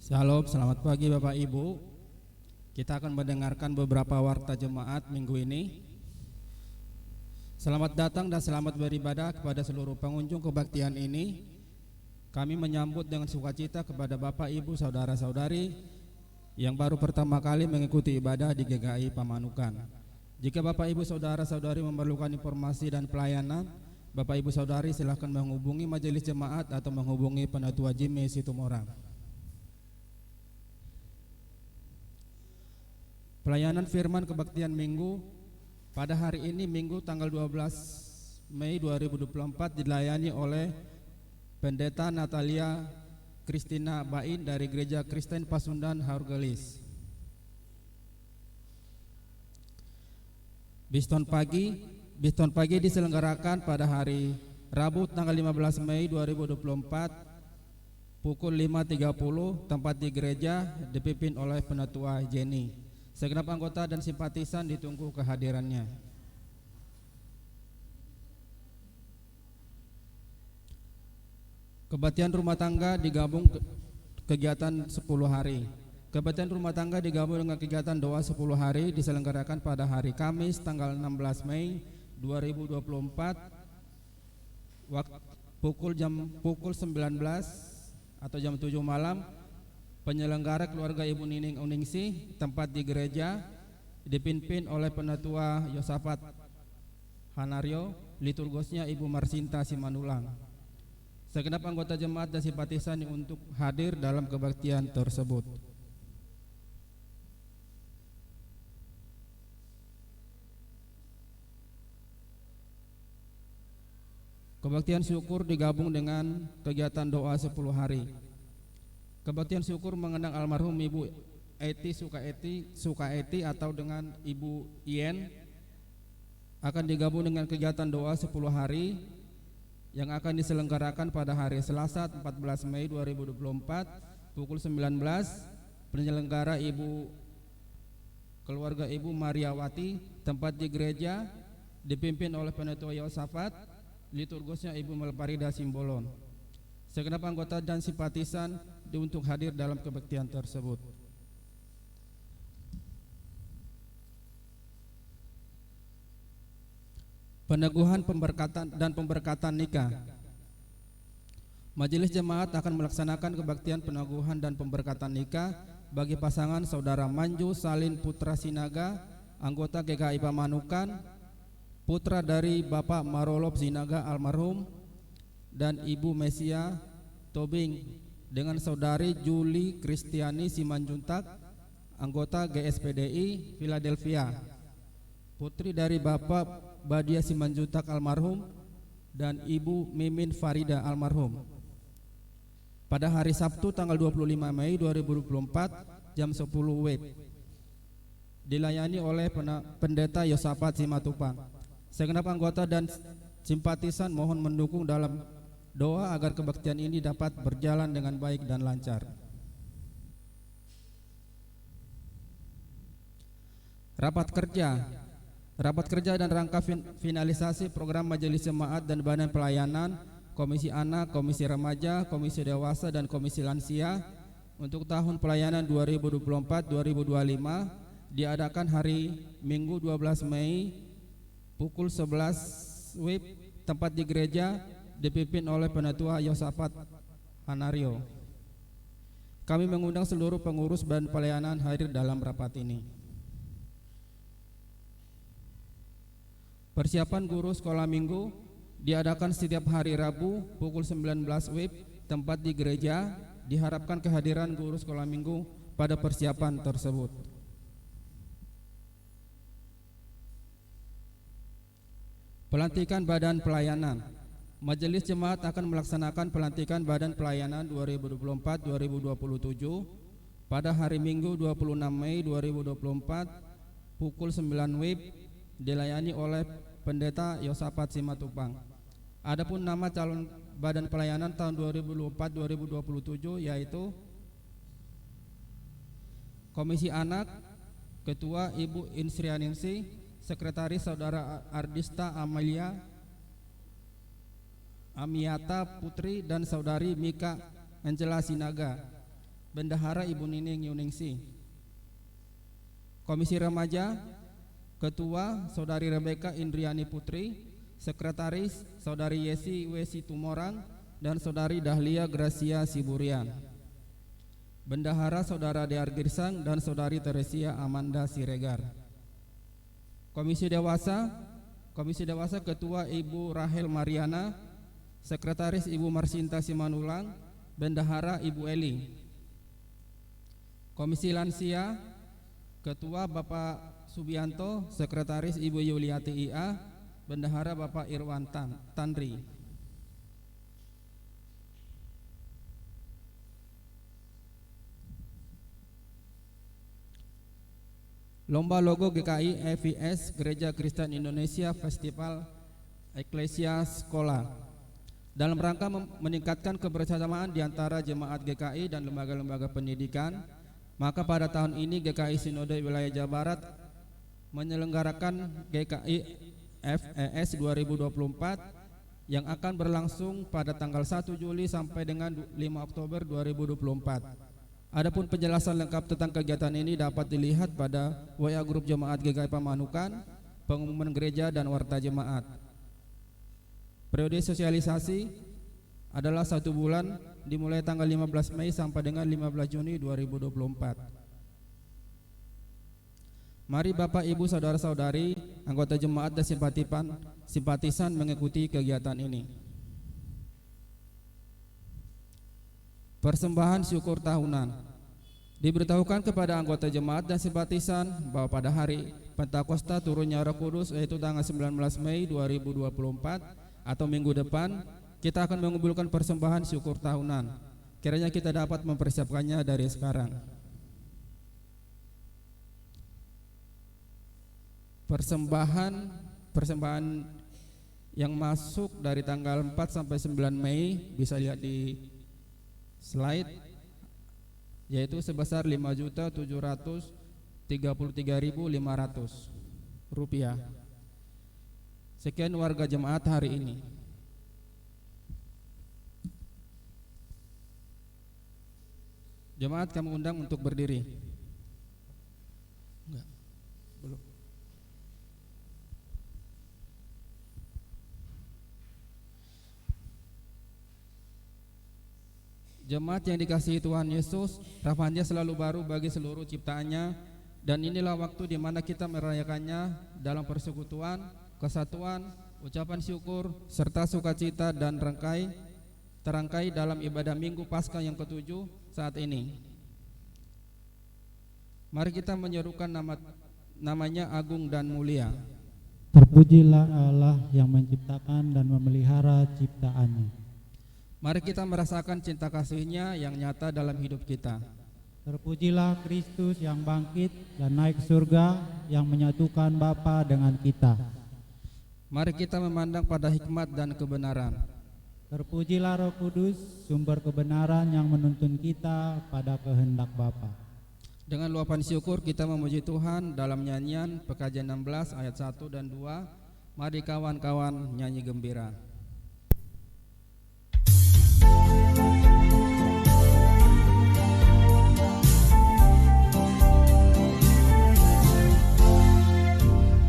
Shalom, selamat pagi Bapak Ibu. Kita akan mendengarkan beberapa warta jemaat minggu ini. Selamat datang dan selamat beribadah kepada seluruh pengunjung kebaktian ini. Kami menyambut dengan sukacita kepada Bapak Ibu saudara-saudari yang baru pertama kali mengikuti ibadah di GKI Pamanukan. Jika Bapak Ibu saudara-saudari memerlukan informasi dan pelayanan, Bapak Ibu saudari silahkan menghubungi majelis jemaat atau menghubungi Penatua Jimmy Situmorang. Pelayanan firman kebaktian minggu pada hari ini Minggu tanggal 12 Mei 2024 dilayani oleh Pendeta Natalia Kristina Bain dari Gereja Kristen Pasundan Haurgelis. Biston pagi diselenggarakan pada hari Rabu tanggal 15 Mei 2024 pukul 5.30 tempat di gereja dipimpin oleh Penatua Jenny. Segenap anggota dan simpatisan ditunggu kehadirannya. Kebaktian rumah tangga digabung kegiatan 10 hari. Kebaktian rumah tangga digabung dengan kegiatan doa 10 hari diselenggarakan pada hari Kamis tanggal 16 Mei 2024 waktu pukul 19 atau jam 7 malam. Penyelenggara keluarga Ibu Nining Uningsih, tempat di gereja dipimpin oleh Penatua Yosafat Hanario, liturgosnya Ibu Marsinta Simanulang. Segenap anggota jemaat dan simpatisan untuk hadir dalam kebaktian tersebut. Kebaktian syukur digabung dengan kegiatan doa 10 hari. Kebaktian syukur mengenang almarhum Ibu Eti Sukaeti atau dengan Ibu Ien akan digabung dengan kegiatan doa 10 hari yang akan diselenggarakan pada hari Selasa 14 Mei 2024 pukul 19. Penyelenggara keluarga Ibu Mariawati, tempat di gereja dipimpin oleh Penatua Yosafat, liturgosnya Ibu Melparida Simbolon. Segenap anggota dan simpatisan untuk hadir dalam kebaktian tersebut. Peneguhan pemberkatan nikah. Majelis jemaat akan melaksanakan kebaktian peneguhan dan pemberkatan nikah bagi pasangan Saudara Manju Salin Putra Sinaga, anggota GKI Pamanukan, putra dari Bapak Marolop Sinaga almarhum, dan Ibu Mesia Tobing dengan Saudari Juli Kristiani Simanjuntak, anggota GSPDI Philadelphia, putri dari Bapak Badia Simanjuntak almarhum dan Ibu Mimin Farida almarhum. Pada hari Sabtu tanggal 25 Mei 2024 jam 10 WIB dilayani oleh Pendeta Yosafat Simatupang. Segenap anggota dan simpatisan mohon mendukung dalam doa agar kebaktian ini dapat berjalan dengan baik dan lancar. Rapat kerja dan rangka finalisasi program majelis jemaat dan badan pelayanan, Komisi Anak, Komisi Remaja, Komisi Dewasa dan Komisi Lansia untuk tahun pelayanan 2024-2025 diadakan hari Minggu 12 Mei pukul 11 WIB tempat di gereja dipimpin oleh Penatua Yosafat Hanario. Kami mengundang seluruh pengurus badan pelayanan hadir dalam rapat ini. Persiapan guru sekolah minggu diadakan setiap hari Rabu pukul 19 WIB tempat di gereja. Diharapkan kehadiran guru sekolah minggu pada persiapan tersebut. Pelantikan badan pelayanan. Majelis jemaat akan melaksanakan pelantikan badan pelayanan 2024-2027 pada hari Minggu 26 Mei 2024 pukul 9 WIB dilayani oleh Pendeta Yosafat Simatupang. Adapun nama calon badan pelayanan tahun 2024-2027 yaitu Komisi Anak, Ketua Ibu Insrianingsih, Sekretaris Saudara Ardista Amiata Putri dan Saudari Mika Angela Sinaga. Bendahara Ibu Nining Yuningsi. Komisi Remaja, Ketua Saudari Rebeka Indriani Putri, Sekretaris Saudari Yesi Wesi Tumorang dan Saudari Dahlia Gracia Siburian. Bendahara Saudara Dear Girsang dan Saudari Teresia Amanda Siregar. Komisi Dewasa Ketua Ibu Rahel Mariana, Sekretaris Ibu Marsinta Simanulang, Bendahara Ibu Eli. Komisi Lansia, Ketua Bapak Subianto, Sekretaris Ibu Yuliati IA, Bendahara Bapak Irwan Tandri. Lomba Logo GKI EVS Gereja Kristen Indonesia Festival Eklesia Sekolah. Dalam rangka meningkatkan kebersamaan di antara jemaat GKI dan lembaga-lembaga pendidikan, maka pada tahun ini GKI Sinode Wilayah Jawa Barat menyelenggarakan GKI FES 2024 yang akan berlangsung pada tanggal 1 Juli sampai dengan 5 Oktober 2024. Adapun penjelasan lengkap tentang kegiatan ini dapat dilihat pada WA Grup Jemaat GKI Pamanukan, pengumuman gereja dan warta jemaat. Periode sosialisasi adalah 1 bulan dimulai tanggal 15 Mei sampai dengan 15 Juni 2024. Mari Bapak Ibu Saudara-saudari, anggota jemaat dan simpatisan mengikuti kegiatan ini. Persembahan syukur tahunan. Diberitahukan kepada anggota jemaat dan simpatisan bahwa pada hari Pentakosta turunnya Roh Kudus, yaitu tanggal 19 Mei 2024 atau minggu depan, kita akan mengumpulkan persembahan syukur tahunan. Kiranya kita dapat mempersiapkannya dari sekarang. Persembahan yang masuk dari tanggal 4 sampai 9 Mei bisa lihat di slide, yaitu sebesar Rp5.733.500. Sekian warga jemaat hari ini. Jemaat kami undang untuk berdiri. Enggak, belum. Jemaat yang dikasihi Tuhan Yesus, rahmat-Nya selalu baru bagi seluruh ciptaannya, dan inilah waktu di mana kita merayakannya dalam persekutuan, kesatuan, ucapan syukur, serta sukacita dan terangkai dalam ibadah Minggu Paskah yang ke-7 saat ini. Mari kita menyerukan namanya agung dan mulia. Terpujilah Allah yang menciptakan dan memelihara ciptaannya. Mari kita merasakan cinta kasih-Nya yang nyata dalam hidup kita. Terpujilah Kristus yang bangkit dan naik surga, yang menyatukan Bapa dengan kita. Mari kita memandang pada hikmat dan kebenaran. Terpujilah Roh Kudus, sumber kebenaran yang menuntun kita pada kehendak Bapa. Dengan luapan syukur kita memuji Tuhan dalam nyanyian Pekajian 16 ayat 1 dan 2. Mari kawan-kawan nyanyi gembira.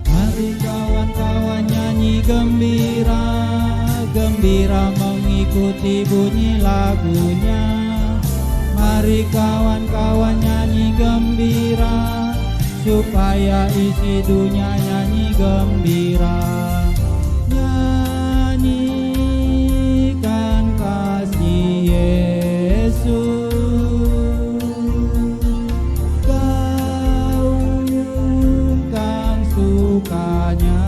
Mari kawan-kawan nyanyi gembira, gembira mengikuti bunyi lagunya. Mari kawan-kawan nyanyi gembira, supaya isi dunia nyanyi gembira. Nyanyikan kasih Yesus, gaungkan sukanya,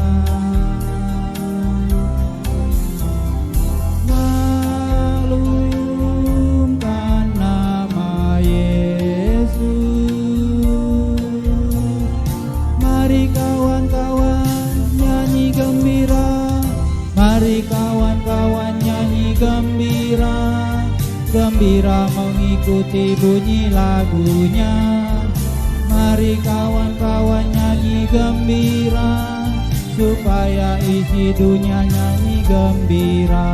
maklumkan nama Yesus. Mari kawan-kawan nyanyi gembira, mari kawan-kawan nyanyi gembira, gembira mengikuti bunyi lagunya. Mari kawan-kawan nyanyi gembira, supaya isi dunia nyanyi gembira.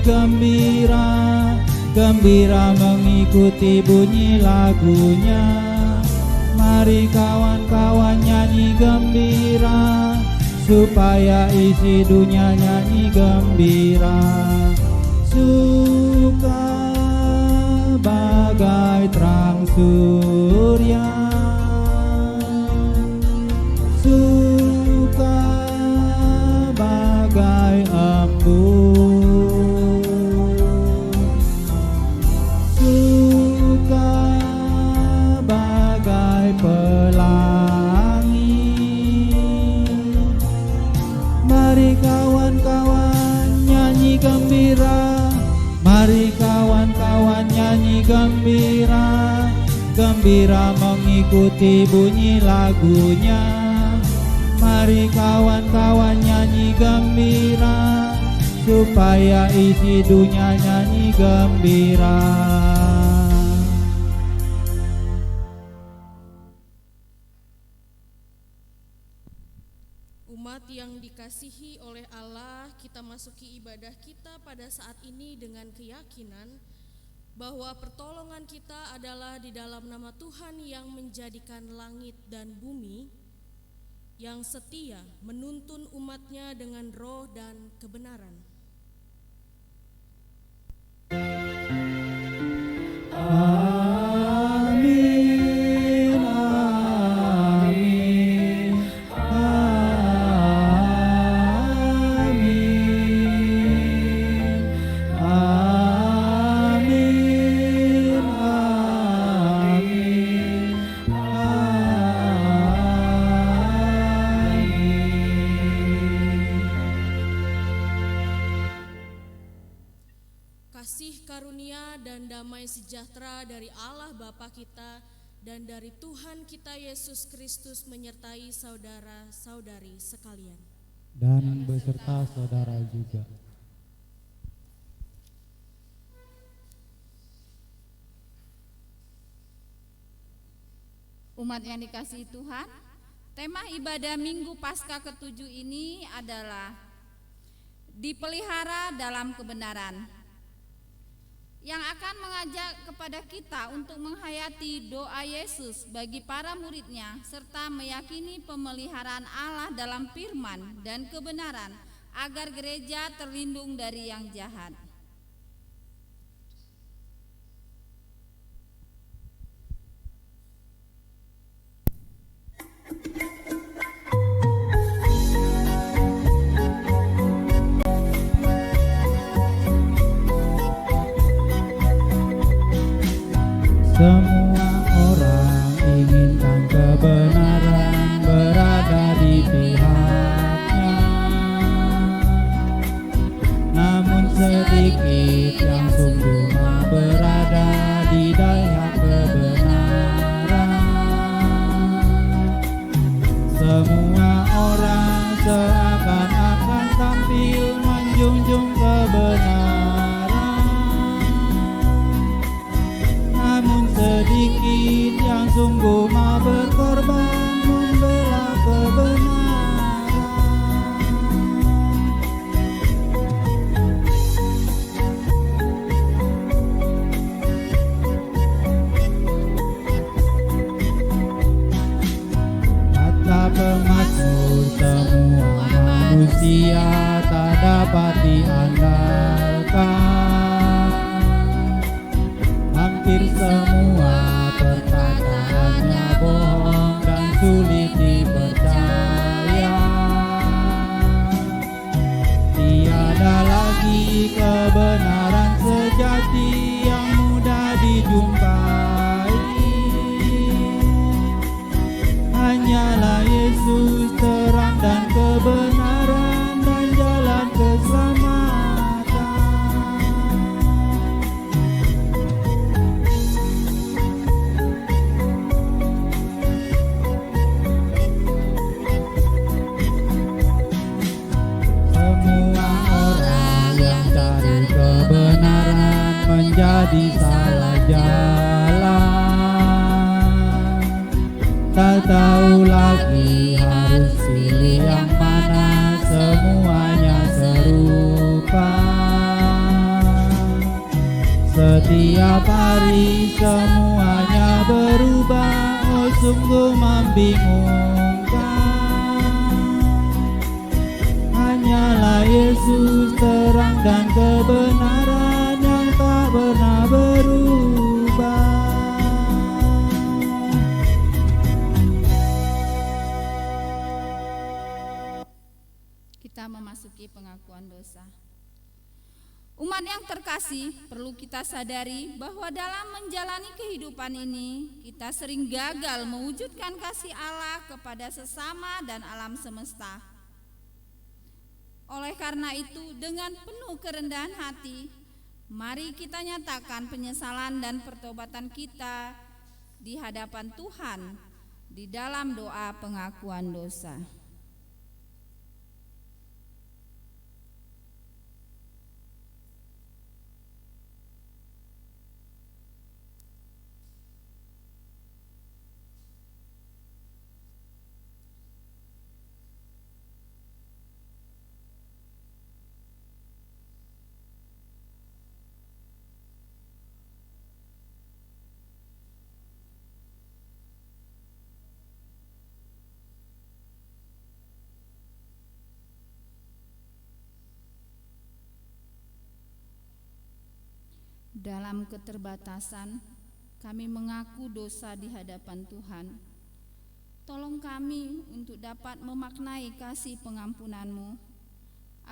gembira, gembira mengikuti bunyi lagunya. Mari kawan-kawan nyanyi gembira, supaya isi dunia nyanyi gembira. Suka bagai terang surya, suka bagai embun, suka bagai pelangi. Mari kawan-kawan nyanyi gembira, mari kawan-kawan nyanyi gembira, gembira mengikuti bunyi lagunya. Mari kawan-kawan nyanyi gembira, supaya isi dunia nyanyi gembira. Umat yang dikasihi oleh Allah, kita masuki ibadah kita pada saat ini dengan keyakinan bahwa pertolongan kita adalah di dalam nama Tuhan yang menjadikan langit dan bumi, yang setia menuntun umatnya dengan roh dan kebenaran. Amin, amin, amin, amin, amin, Kasih karunia dan damai sejahtera dari Allah Bapa kita dan dari Tuhan kita Yesus Kristus menyertai saudara-saudari sekalian. dan beserta saudara juga. Umat yang dikasihi Tuhan, tema ibadah Minggu Paskah ke-7 ini adalah dipelihara dalam kebenaran, yang akan mengajak kepada kita untuk menghayati doa Yesus bagi para muridnya, serta meyakini pemeliharaan Allah dalam firman dan kebenaran agar gereja terlindung dari yang jahat. Semua orang inginkan kebenaran berada di pihaknya, namun sedikit yang sungguh berada di dalam kebenaran. Semua orang seakan-akan tampil menjunjung kebenaran, namun sedikit yang sungguh mau berkorban membela kebenaran. Kata pemazmur, semua manusia tak dapat diandalkan. Hampir semua perkataannya bohong dan sulit dipercaya. Tiada lagi kebenaran sejati yang mudah dijumpai. Hanyalah Yesus terang dan kebenaran dan jalan keselamatan. Semua orang yang cari kebenaran menjadi salah jalan. Tak tahu lagi harus pilih yang mana, semuanya serupa. Setiap hari semuanya berubah, oh sungguh membingungkan. Hanyalah Yesus terang dan kebenaran yang tak pernah berubah. Kita memasuki pengakuan dosa. Umat yang terkasih, perlu kita sadari bahwa dalam menjalani kehidupan ini, kita sering gagal mewujudkan kasih Allah kepada sesama dan alam semesta. Oleh karena itu, dengan penuh kerendahan hati, mari kita nyatakan penyesalan dan pertobatan kita di hadapan Tuhan di dalam doa pengakuan dosa. Dalam keterbatasan, kami mengaku dosa di hadapan Tuhan. Tolong kami untuk dapat memaknai kasih pengampunan-Mu,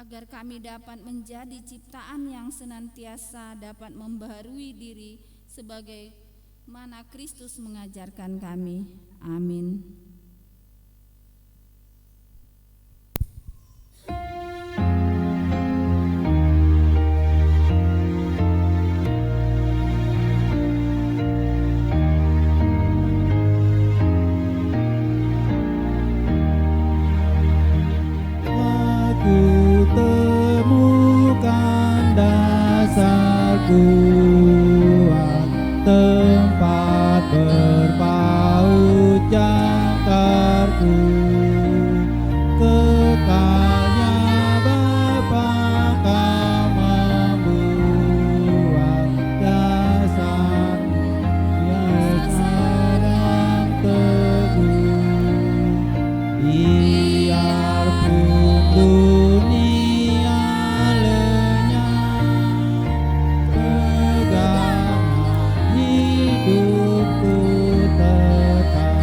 agar kami dapat menjadi ciptaan yang senantiasa dapat membaharui diri sebagai mana Kristus mengajarkan kami. Amin. Kuat tempat berpaut jangkarku, kekalnya Bapa Kau membuat dasar yang teguh. Biarpun dunia lenyap, hidupku tetap.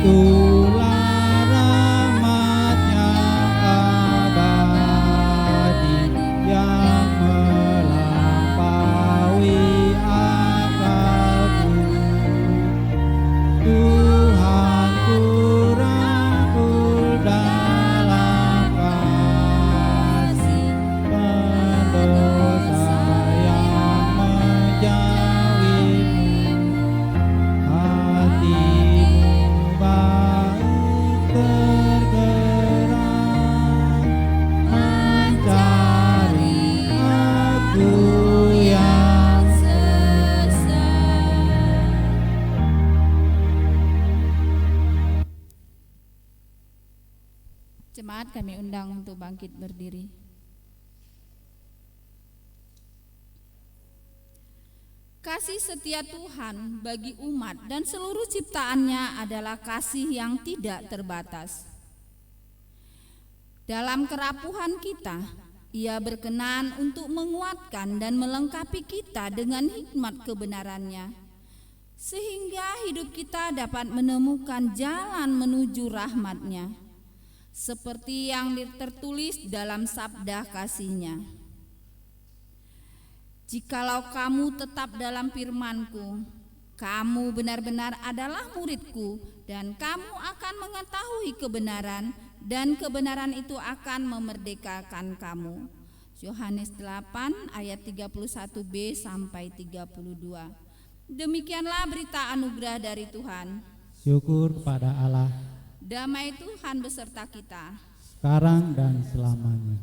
Itulah rahmat yang abadi yang melampaui akalku. Tuhanku rangkul dalam kasih, pendosa yang menjauhimu. Hatimu baik tergerak mencari aku yang Jemaat kami undang untuk bangkit berdiri. Kasih setia Tuhan bagi umat dan seluruh ciptaannya adalah kasih yang tidak terbatas. Dalam kerapuhan kita, Ia berkenan untuk menguatkan dan melengkapi kita dengan hikmat kebenarannya, sehingga hidup kita dapat menemukan jalan menuju rahmat-Nya, seperti yang tertulis dalam sabda kasih-Nya. Jikalau kamu tetap dalam firman-Ku, kamu benar-benar adalah murid-Ku, dan kamu akan mengetahui kebenaran, dan kebenaran itu akan memerdekakan kamu. Yohanes 8 ayat 31b sampai 32. Demikianlah berita anugerah dari Tuhan. Syukur kepada Allah, Damai Tuhan beserta kita, sekarang dan selamanya.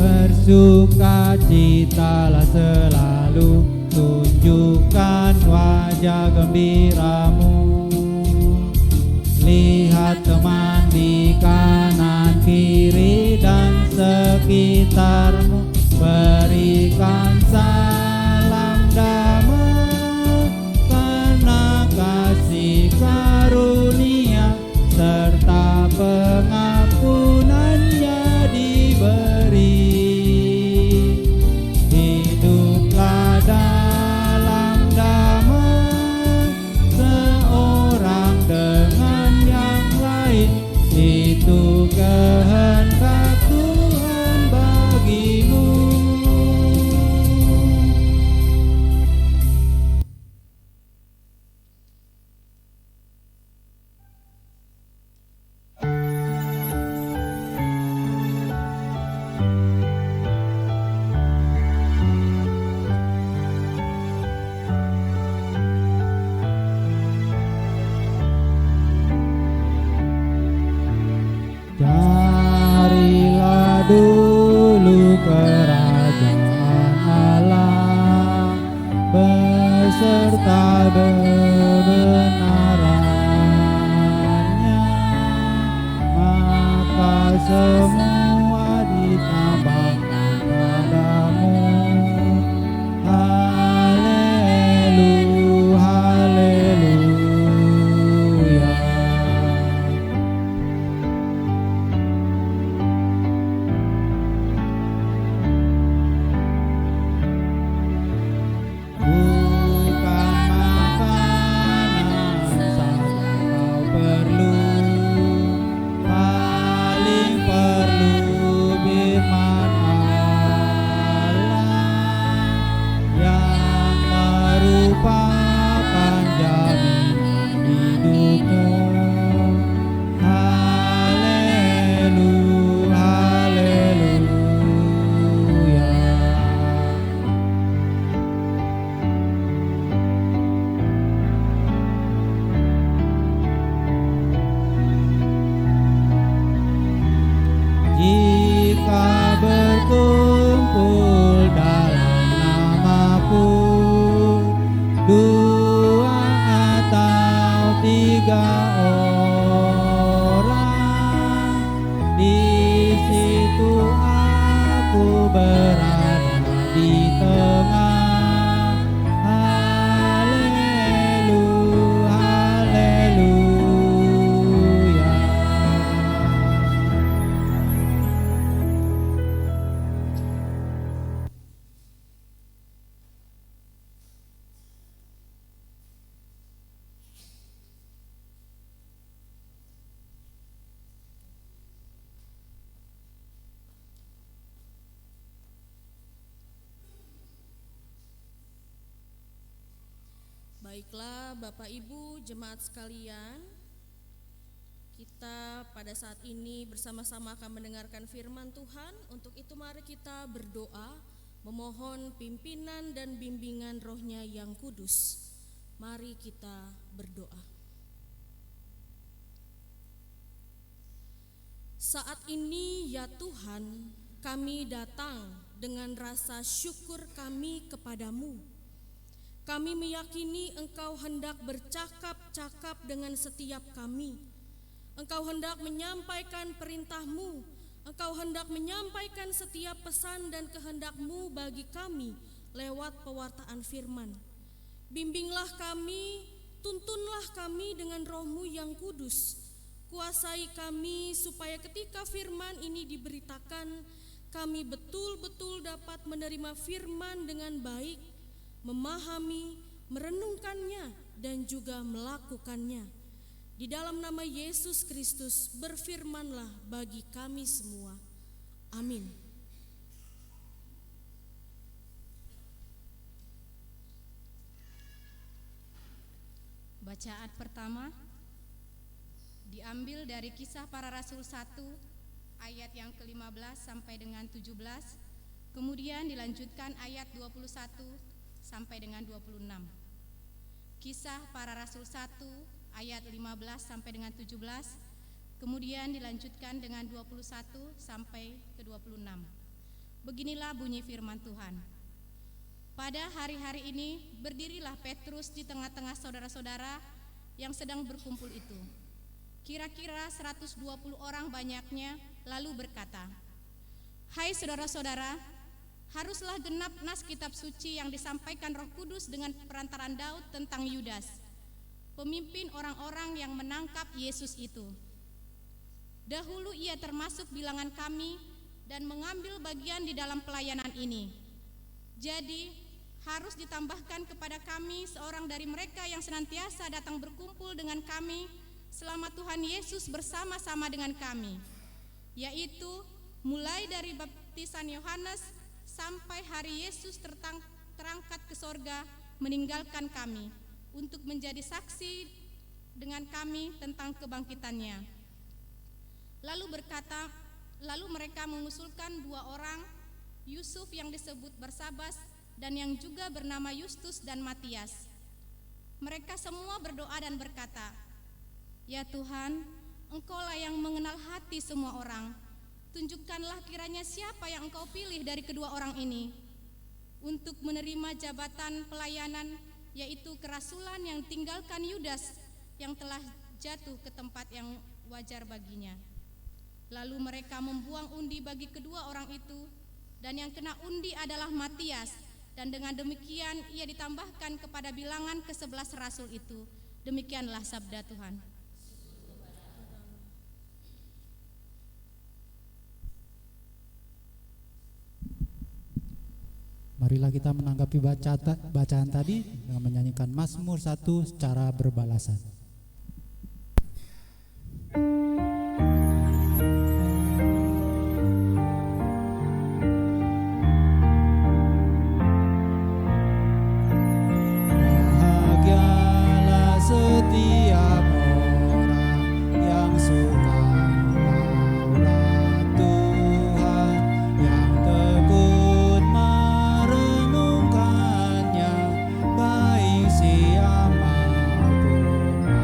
Bersama bersukacitalah selalu, tunjukkan wajah gembiramu. Lihat teman di kanan kiri dan sekitarmu, berikan salam damai, karena kasih karunia serta pengampunannya diberi. Hiduplah dalam damai, seorang dengan yang lain, itu kehendak Tuhan bagimu. Carilah dulu kerajaan Allah beserta kebenarannya, maka semua ditambahkan padamu. Haleluya, haleluya. Bukan makanan saja kau perlu, paling perlu firman Allah yang merupakan jaminan hidupmu. Haleluya, haleluya. Jika berkumpul dalam namaku, dua atau tiga orang, di situ aku berada di tengah. Haleluya, haleluya. Baiklah Bapak Ibu jemaat sekalian, kita pada saat ini bersama-sama akan mendengarkan firman Tuhan. Untuk itu mari kita berdoa, memohon pimpinan dan bimbingan Roh-Nya yang kudus. Mari kita berdoa. Saat ini ya Tuhan, kami datang dengan rasa syukur kami kepadamu. Kami meyakini Engkau hendak bercakap-cakap dengan setiap kami. Engkau hendak menyampaikan perintah-Mu. Engkau hendak menyampaikan setiap pesan dan kehendak-Mu bagi kami lewat pewartaan firman. Bimbinglah kami, tuntunlah kami dengan Roh-Mu yang kudus. Kuasai kami supaya ketika firman ini diberitakan, kami betul-betul dapat menerima firman dengan baik, memahami, merenungkannya, dan juga melakukannya. Di dalam nama Yesus Kristus berfirmanlah bagi kami semua. Amin. Bacaan pertama diambil dari Kisah Para Rasul 1 ayat yang ke-15 sampai dengan 17, kemudian dilanjutkan ayat 21 sampai dengan 26. Kisah Para Rasul 1 ayat 15 sampai dengan 17, kemudian dilanjutkan dengan 21 sampai ke 26. Beginilah bunyi firman Tuhan. Pada hari-hari ini berdirilah Petrus di tengah-tengah saudara-saudara yang sedang berkumpul itu. Kira-kira 120 orang banyaknya, lalu berkata, "Hai saudara-saudara, haruslah genap nas kitab suci yang disampaikan Roh Kudus dengan perantaran Daud tentang Yudas, pemimpin orang-orang yang menangkap Yesus itu. Dahulu ia termasuk bilangan kami dan mengambil bagian di dalam pelayanan ini. Jadi harus ditambahkan kepada kami seorang dari mereka yang senantiasa datang berkumpul dengan kami selama Tuhan Yesus bersama-sama dengan kami, yaitu mulai dari baptisan Yohanes sampai hari Yesus terangkat ke sorga meninggalkan kami untuk menjadi saksi dengan kami tentang kebangkitannya." Lalu mereka mengusulkan 2 orang, Yusuf yang disebut Barsabas dan yang juga bernama Yustus dan Matias. Mereka semua berdoa dan berkata, "Ya Tuhan, Engkaulah yang mengenal hati semua orang. Tunjukkanlah kiranya siapa yang Engkau pilih dari kedua orang ini untuk menerima jabatan pelayanan, yaitu kerasulan yang tinggalkan Yudas yang telah jatuh ke tempat yang wajar baginya." Lalu mereka membuang undi bagi kedua orang itu, dan yang kena undi adalah Matias, dan dengan demikian ia ditambahkan kepada bilangan ke-11 rasul itu. Demikianlah sabda Tuhan. Marilah kita menanggapi bacaan tadi dengan menyanyikan Mazmur 1 secara berbalasan. Setiap orang yang suka daulat Tuhan, yang tekun merenungkannya, baik siang maupun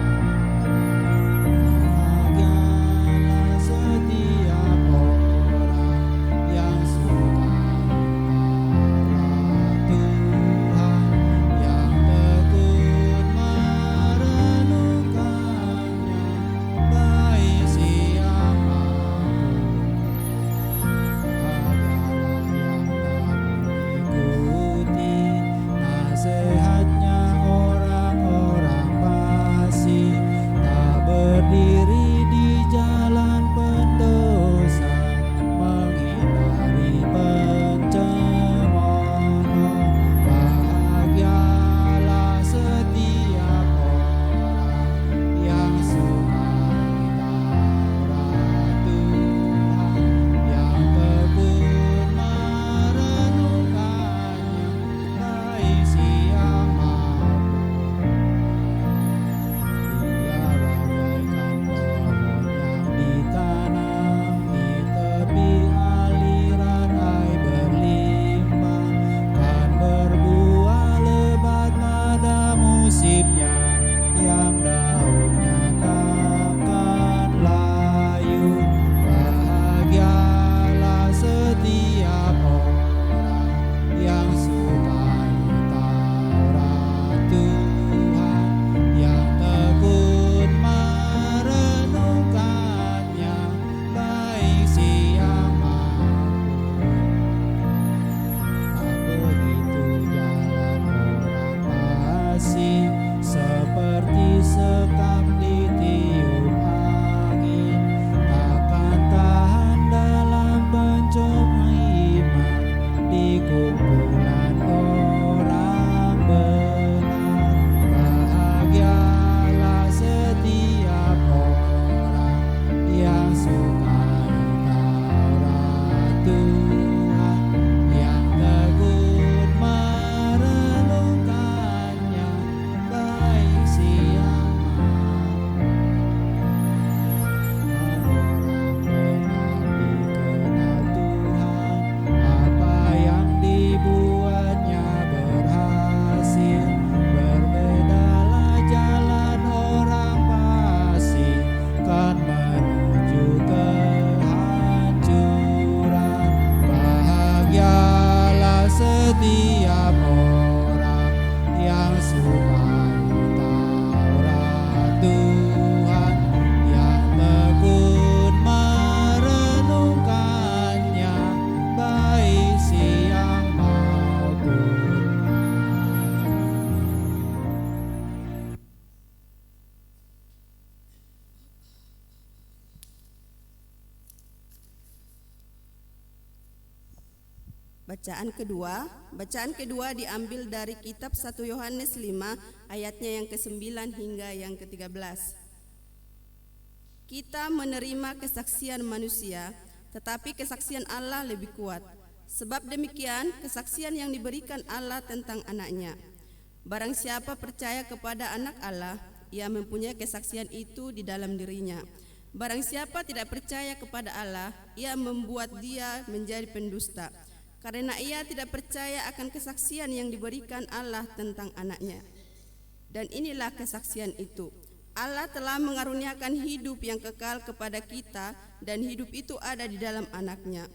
Bacaan kedua diambil dari kitab 1 Yohanes 5 ayatnya yang ke-9 hingga yang ke-13. Kita menerima kesaksian manusia, tetapi kesaksian Allah lebih kuat. Sebab demikian, kesaksian yang diberikan Allah tentang anaknya. Barang siapa percaya kepada anak Allah, ia mempunyai kesaksian itu di dalam dirinya. Barang siapa tidak percaya kepada Allah, ia membuat dia menjadi pendusta, karena ia tidak percaya akan kesaksian yang diberikan Allah tentang anaknya. Dan inilah kesaksian itu: Allah telah mengaruniakan hidup yang kekal kepada kita, dan hidup itu ada di dalam anaknya.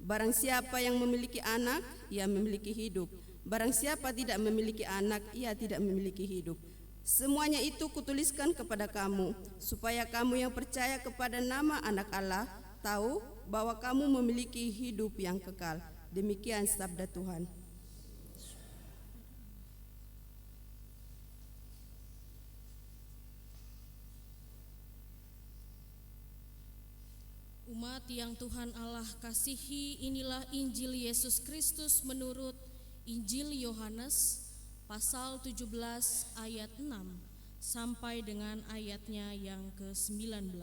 Barang siapa yang memiliki anak, ia memiliki hidup. Barang siapa tidak memiliki anak, ia tidak memiliki hidup. Semuanya itu kutuliskan kepada kamu, supaya kamu yang percaya kepada nama anak Allah tahu bahwa kamu memiliki hidup yang kekal. Demikian sabda Tuhan. Umat yang Tuhan Allah kasihi, inilah Injil Yesus Kristus menurut Injil Yohanes pasal 17 ayat 6 sampai dengan ayatnya yang ke-19.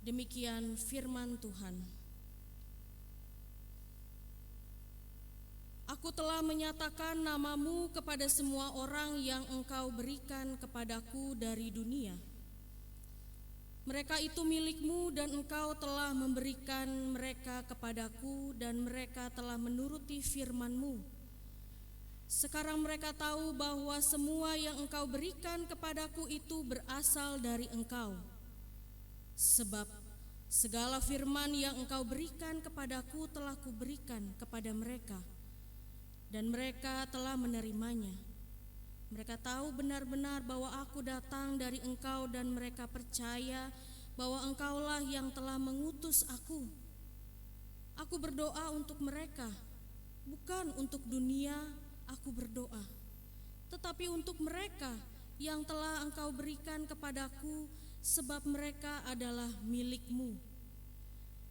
Demikian firman Tuhan. Aku telah menyatakan namamu kepada semua orang yang engkau berikan kepadaku dari dunia. Mereka itu milikmu dan engkau telah memberikan mereka kepadaku dan mereka telah menuruti firman-Mu. Sekarang mereka tahu bahwa semua yang engkau berikan kepadaku itu berasal dari engkau. Sebab segala firman yang engkau berikan kepadaku telah kuberikan kepada mereka, dan mereka telah menerimanya. Mereka tahu benar-benar bahwa aku datang dari engkau, dan mereka percaya bahwa engkaulah yang telah mengutus aku. Aku berdoa untuk mereka, bukan untuk dunia aku berdoa, tetapi untuk mereka yang telah engkau berikan kepadaku, sebab mereka adalah milikmu.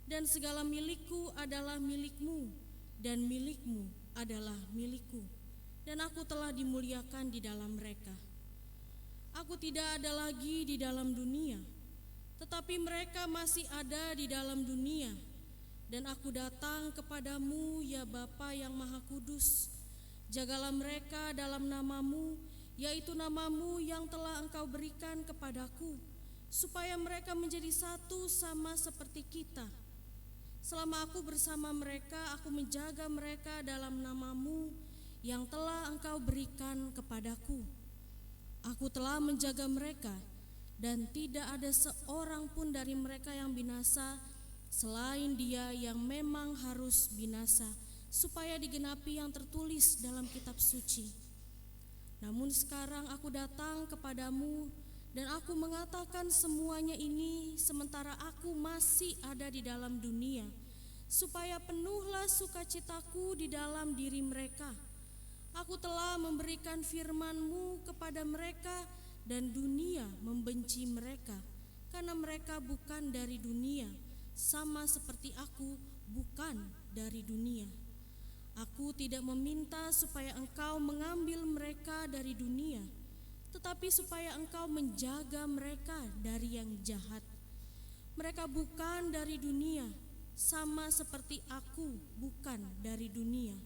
Dan segala milikku adalah milikmu, dan milikmu adalah milikku, dan aku telah dimuliakan di dalam mereka. Aku tidak ada lagi di dalam dunia, tetapi mereka masih ada di dalam dunia, dan aku datang kepadamu, ya Bapa yang Maha Kudus. Jagalah mereka dalam namamu, yaitu namamu yang telah engkau berikan kepadaku, supaya mereka menjadi satu sama seperti kita. Selama aku bersama mereka, aku menjaga mereka dalam namamu yang telah engkau berikan kepadaku. Aku telah menjaga mereka, dan tidak ada seorang pun dari mereka yang binasa, selain dia yang memang harus binasa, supaya digenapi yang tertulis dalam kitab suci. Namun sekarang aku datang kepadamu, dan aku mengatakan semuanya ini sementara aku masih ada di dalam dunia, supaya penuhlah sukacitaku di dalam diri mereka. Aku telah memberikan firman-Mu kepada mereka, dan dunia membenci mereka, karena mereka bukan dari dunia, sama seperti aku bukan dari dunia. Aku tidak meminta supaya Engkau mengambil mereka dari dunia, tetapi supaya Engkau menjaga mereka dari yang jahat. Mereka bukan dari dunia, sama seperti aku bukan dari dunia.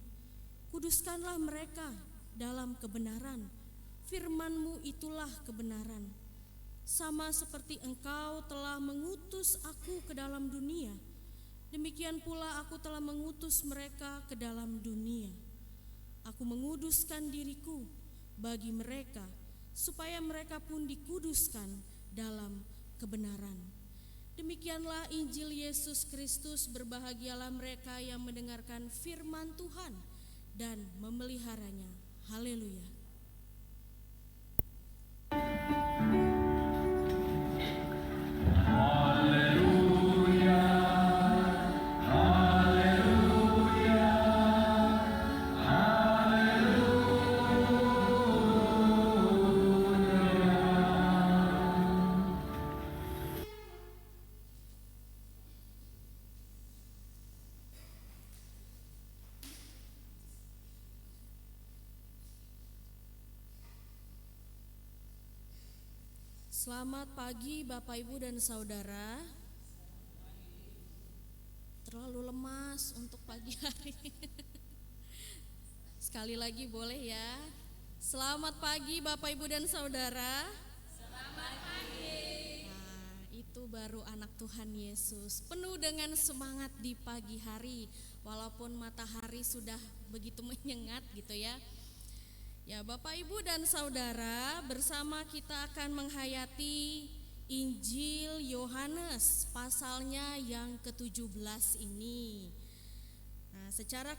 Kuduskanlah mereka dalam kebenaran, firman-Mu itulah kebenaran. Sama seperti Engkau telah mengutus aku ke dalam dunia, demikian pula aku telah mengutus mereka ke dalam dunia. Aku menguduskan diriku bagi mereka, supaya mereka pun dikuduskan dalam kebenaran. Demikianlah Injil Yesus Kristus. Berbahagialah mereka yang mendengarkan firman Tuhan dan memeliharanya. Haleluya. Selamat pagi Bapak Ibu dan Saudara. Terlalu lemas untuk pagi hari. Sekali lagi boleh ya. Selamat pagi Bapak Ibu dan Saudara. Selamat pagi. Nah, itu baru anak Tuhan Yesus, penuh dengan semangat di pagi hari, walaupun matahari sudah begitu menyengat gitu ya. Ya Bapak Ibu dan Saudara, bersama kita akan menghayati Injil Yohanes pasalnya yang ke-17 ini. Nah, secara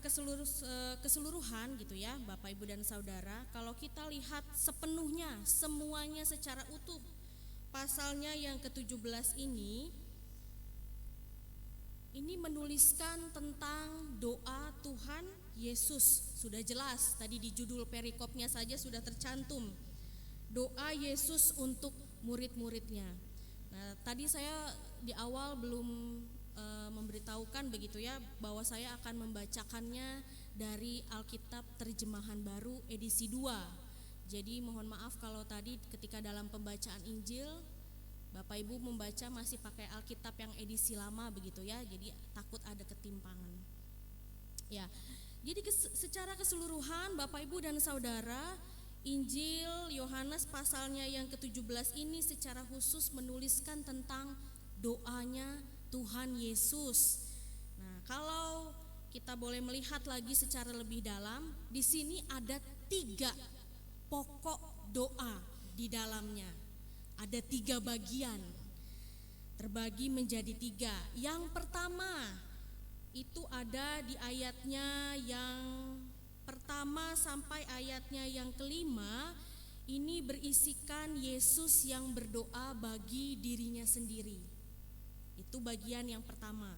keseluruhan gitu ya Bapak Ibu dan Saudara, kalau kita lihat sepenuhnya, semuanya secara utuh, pasalnya yang ke-17 ini menuliskan tentang doa Tuhan Yesus. Sudah jelas, tadi di judul perikopnya saja sudah tercantum. Doa Yesus untuk murid-muridnya. Nah, tadi saya di awal belum memberitahukan begitu ya, bahwa saya akan membacakannya dari Alkitab Terjemahan Baru edisi 2. Jadi mohon maaf kalau tadi ketika dalam pembacaan Injil Bapak Ibu membaca masih pakai Alkitab yang edisi lama begitu ya, jadi takut ada ketimpangan. Ya, jadi secara keseluruhan Bapak Ibu dan Saudara, Injil Yohanes pasalnya yang ke-17 ini secara khusus menuliskan tentang doanya Tuhan Yesus. Nah, kalau kita boleh melihat lagi secara lebih dalam, di sini ada 3 pokok doa di dalamnya. Ada 3 bagian, terbagi menjadi 3. Yang pertama itu ada di ayatnya yang pertama sampai ayatnya yang kelima. Ini berisikan Yesus yang berdoa bagi dirinya sendiri. Itu bagian yang pertama.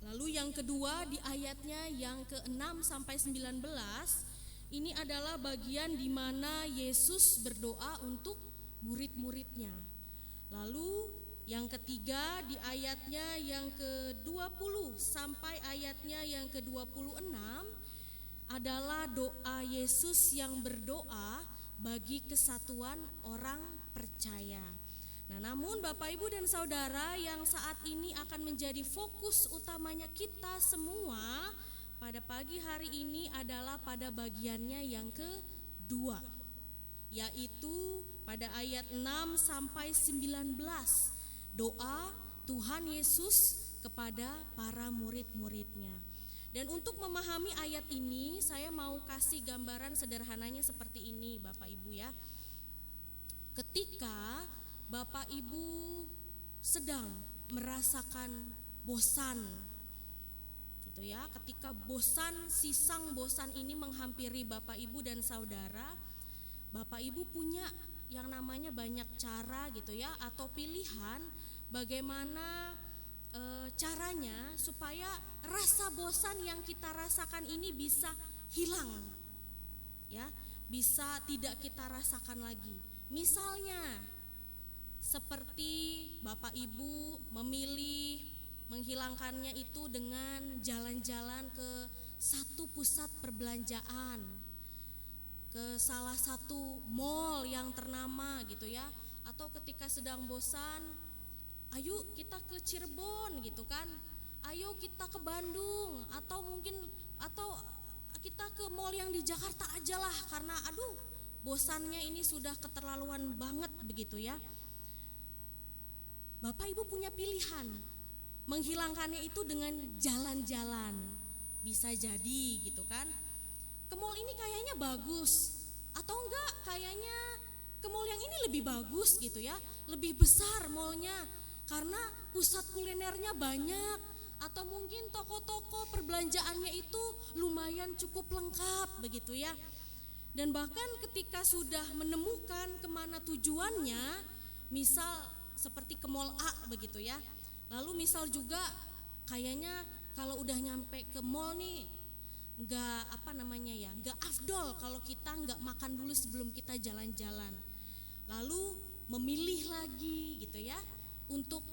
Lalu yang kedua di ayatnya yang ke-6 sampai 19, ini adalah bagian di mana Yesus berdoa untuk murid-muridnya. Lalu yang ketiga di ayatnya yang ke-20 sampai ayatnya yang ke-26 adalah doa Yesus yang berdoa bagi kesatuan orang percaya. Nah, namun Bapak Ibu dan Saudara, yang saat ini akan menjadi fokus utamanya kita semua pada pagi hari ini adalah pada bagiannya yang kedua, yaitu pada ayat 6 sampai 19, doa Tuhan Yesus kepada para murid-muridnya. Dan untuk memahami ayat ini, saya mau kasih gambaran sederhananya seperti ini Bapak Ibu ya. Ketika Bapak Ibu sedang merasakan bosan gitu ya, ketika bosan, sisang bosan ini menghampiri Bapak Ibu dan Saudara, Bapak Ibu punya yang namanya banyak cara gitu ya, atau pilihan bagaimana caranya supaya rasa bosan yang kita rasakan ini bisa hilang ya, bisa tidak kita rasakan lagi. Misalnya seperti Bapak Ibu memilih menghilangkannya itu dengan jalan-jalan ke satu pusat perbelanjaan, ke salah satu mall yang ternama gitu ya, atau ketika sedang bosan, ayo kita ke Cirebon gitu kan, ayo kita ke Bandung, atau kita ke mall yang di Jakarta aja lah, karena aduh bosannya ini sudah keterlaluan banget begitu ya. Bapak Ibu punya pilihan menghilangkannya itu dengan jalan-jalan, bisa jadi gitu kan, ke mall ini kayaknya bagus, atau enggak kayaknya ke mall yang ini lebih bagus gitu ya, lebih besar mallnya karena pusat kulinernya banyak, atau mungkin toko-toko perbelanjaannya itu lumayan cukup lengkap begitu ya. Dan bahkan ketika sudah menemukan kemana tujuannya, misal seperti ke mall A begitu ya, lalu misal juga kayaknya kalau udah nyampe ke mall nih nggak nggak afdol kalau kita nggak makan dulu sebelum kita jalan-jalan, lalu memilih lagi gitu ya untuk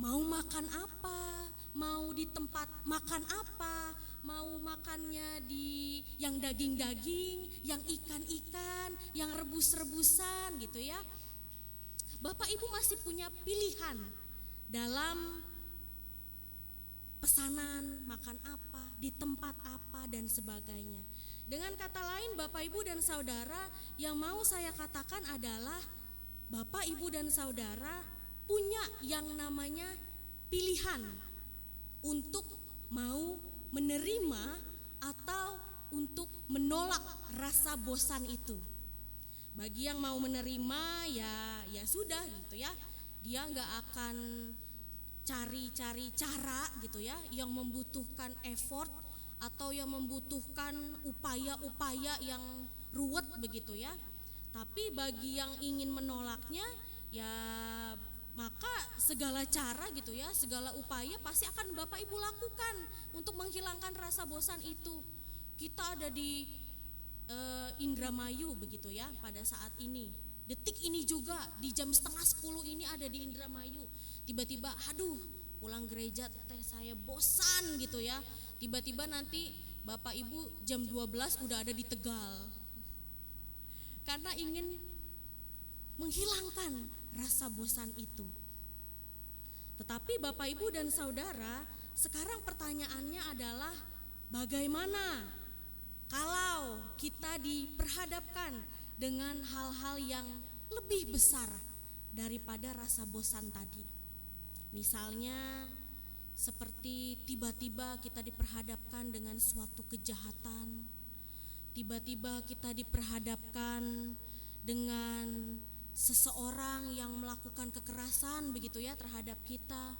mau makan apa, mau di tempat makan apa, mau makannya di yang daging-daging, yang ikan-ikan, yang rebus-rebusan gitu ya. Bapak Ibu masih punya pilihan dalam pesanan, makan apa, di tempat apa, dan sebagainya. Dengan kata lain, Bapak Ibu dan Saudara, yang mau saya katakan adalah Bapak Ibu dan Saudara punya yang namanya pilihan untuk mau menerima atau untuk menolak rasa bosan itu. Bagi yang mau menerima ya sudah gitu ya, dia nggak akan cari-cari cara gitu ya yang membutuhkan effort atau yang membutuhkan upaya-upaya yang ruwet begitu ya. Tapi bagi yang ingin menolaknya ya maka segala cara gitu ya, segala upaya pasti akan Bapak Ibu lakukan untuk menghilangkan rasa bosan itu. Kita ada di Indramayu begitu ya pada saat ini. Detik ini juga di jam 9:30 ini ada di Indramayu. Tiba-tiba aduh pulang gereja teh saya bosan gitu ya. Tiba-tiba nanti Bapak Ibu jam 12 udah ada di Tegal. Karena ingin menghilangkan rasa bosan itu. Tetapi Bapak Ibu dan Saudara, sekarang pertanyaannya adalah bagaimana kalau kita diperhadapkan dengan hal-hal yang lebih besar daripada rasa bosan tadi. Misalnya seperti tiba-tiba kita diperhadapkan dengan suatu kejahatan, tiba-tiba kita diperhadapkan dengan seseorang yang melakukan kekerasan begitu ya terhadap kita,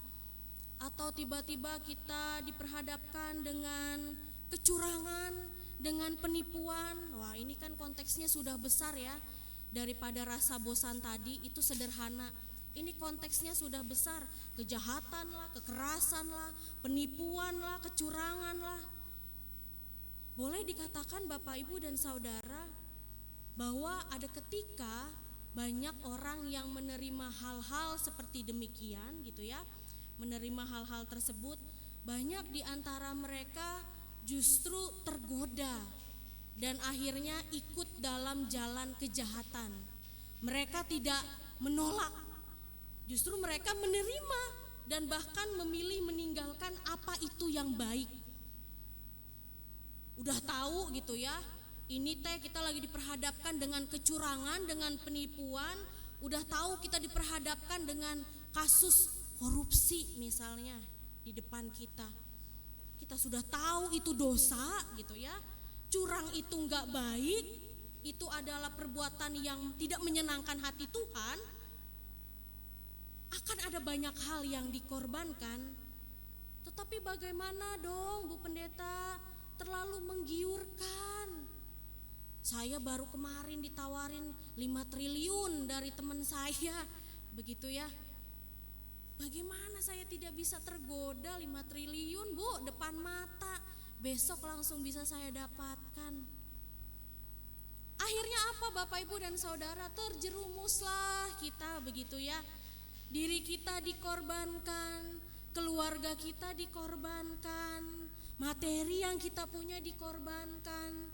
atau tiba-tiba kita diperhadapkan dengan kecurangan, dengan penipuan. Wah, ini kan konteksnya sudah besar ya. Daripada rasa bosan tadi itu sederhana. Ini konteksnya sudah besar, kejahatan lah, kekerasan lah, penipuan lah, kecurangan lah. Boleh dikatakan Bapak Ibu dan Saudara bahwa ada ketika banyak orang yang menerima hal-hal seperti demikian gitu ya, menerima hal-hal tersebut, banyak di antara mereka justru tergoda dan akhirnya ikut dalam jalan kejahatan. Mereka tidak menolak, justru mereka menerima dan bahkan memilih meninggalkan apa itu yang baik. Udah tahu gitu ya, ini teh kita lagi diperhadapkan dengan kecurangan, dengan penipuan, udah tahu kita diperhadapkan dengan kasus korupsi misalnya di depan kita. Kita sudah tahu itu dosa gitu ya, curang itu enggak baik, itu adalah perbuatan yang tidak menyenangkan hati Tuhan. Akan ada banyak hal yang dikorbankan. Tetapi bagaimana dong Bu Pendeta, terlalu menggiurkan. Saya baru kemarin ditawarin 5 triliun dari teman saya, begitu ya. Bagaimana saya tidak bisa tergoda 5 triliun Bu, depan mata, besok langsung bisa saya dapatkan. Akhirnya apa Bapak Ibu dan Saudara, terjerumuslah kita begitu ya. Diri kita dikorbankan, keluarga kita dikorbankan, materi yang kita punya dikorbankan,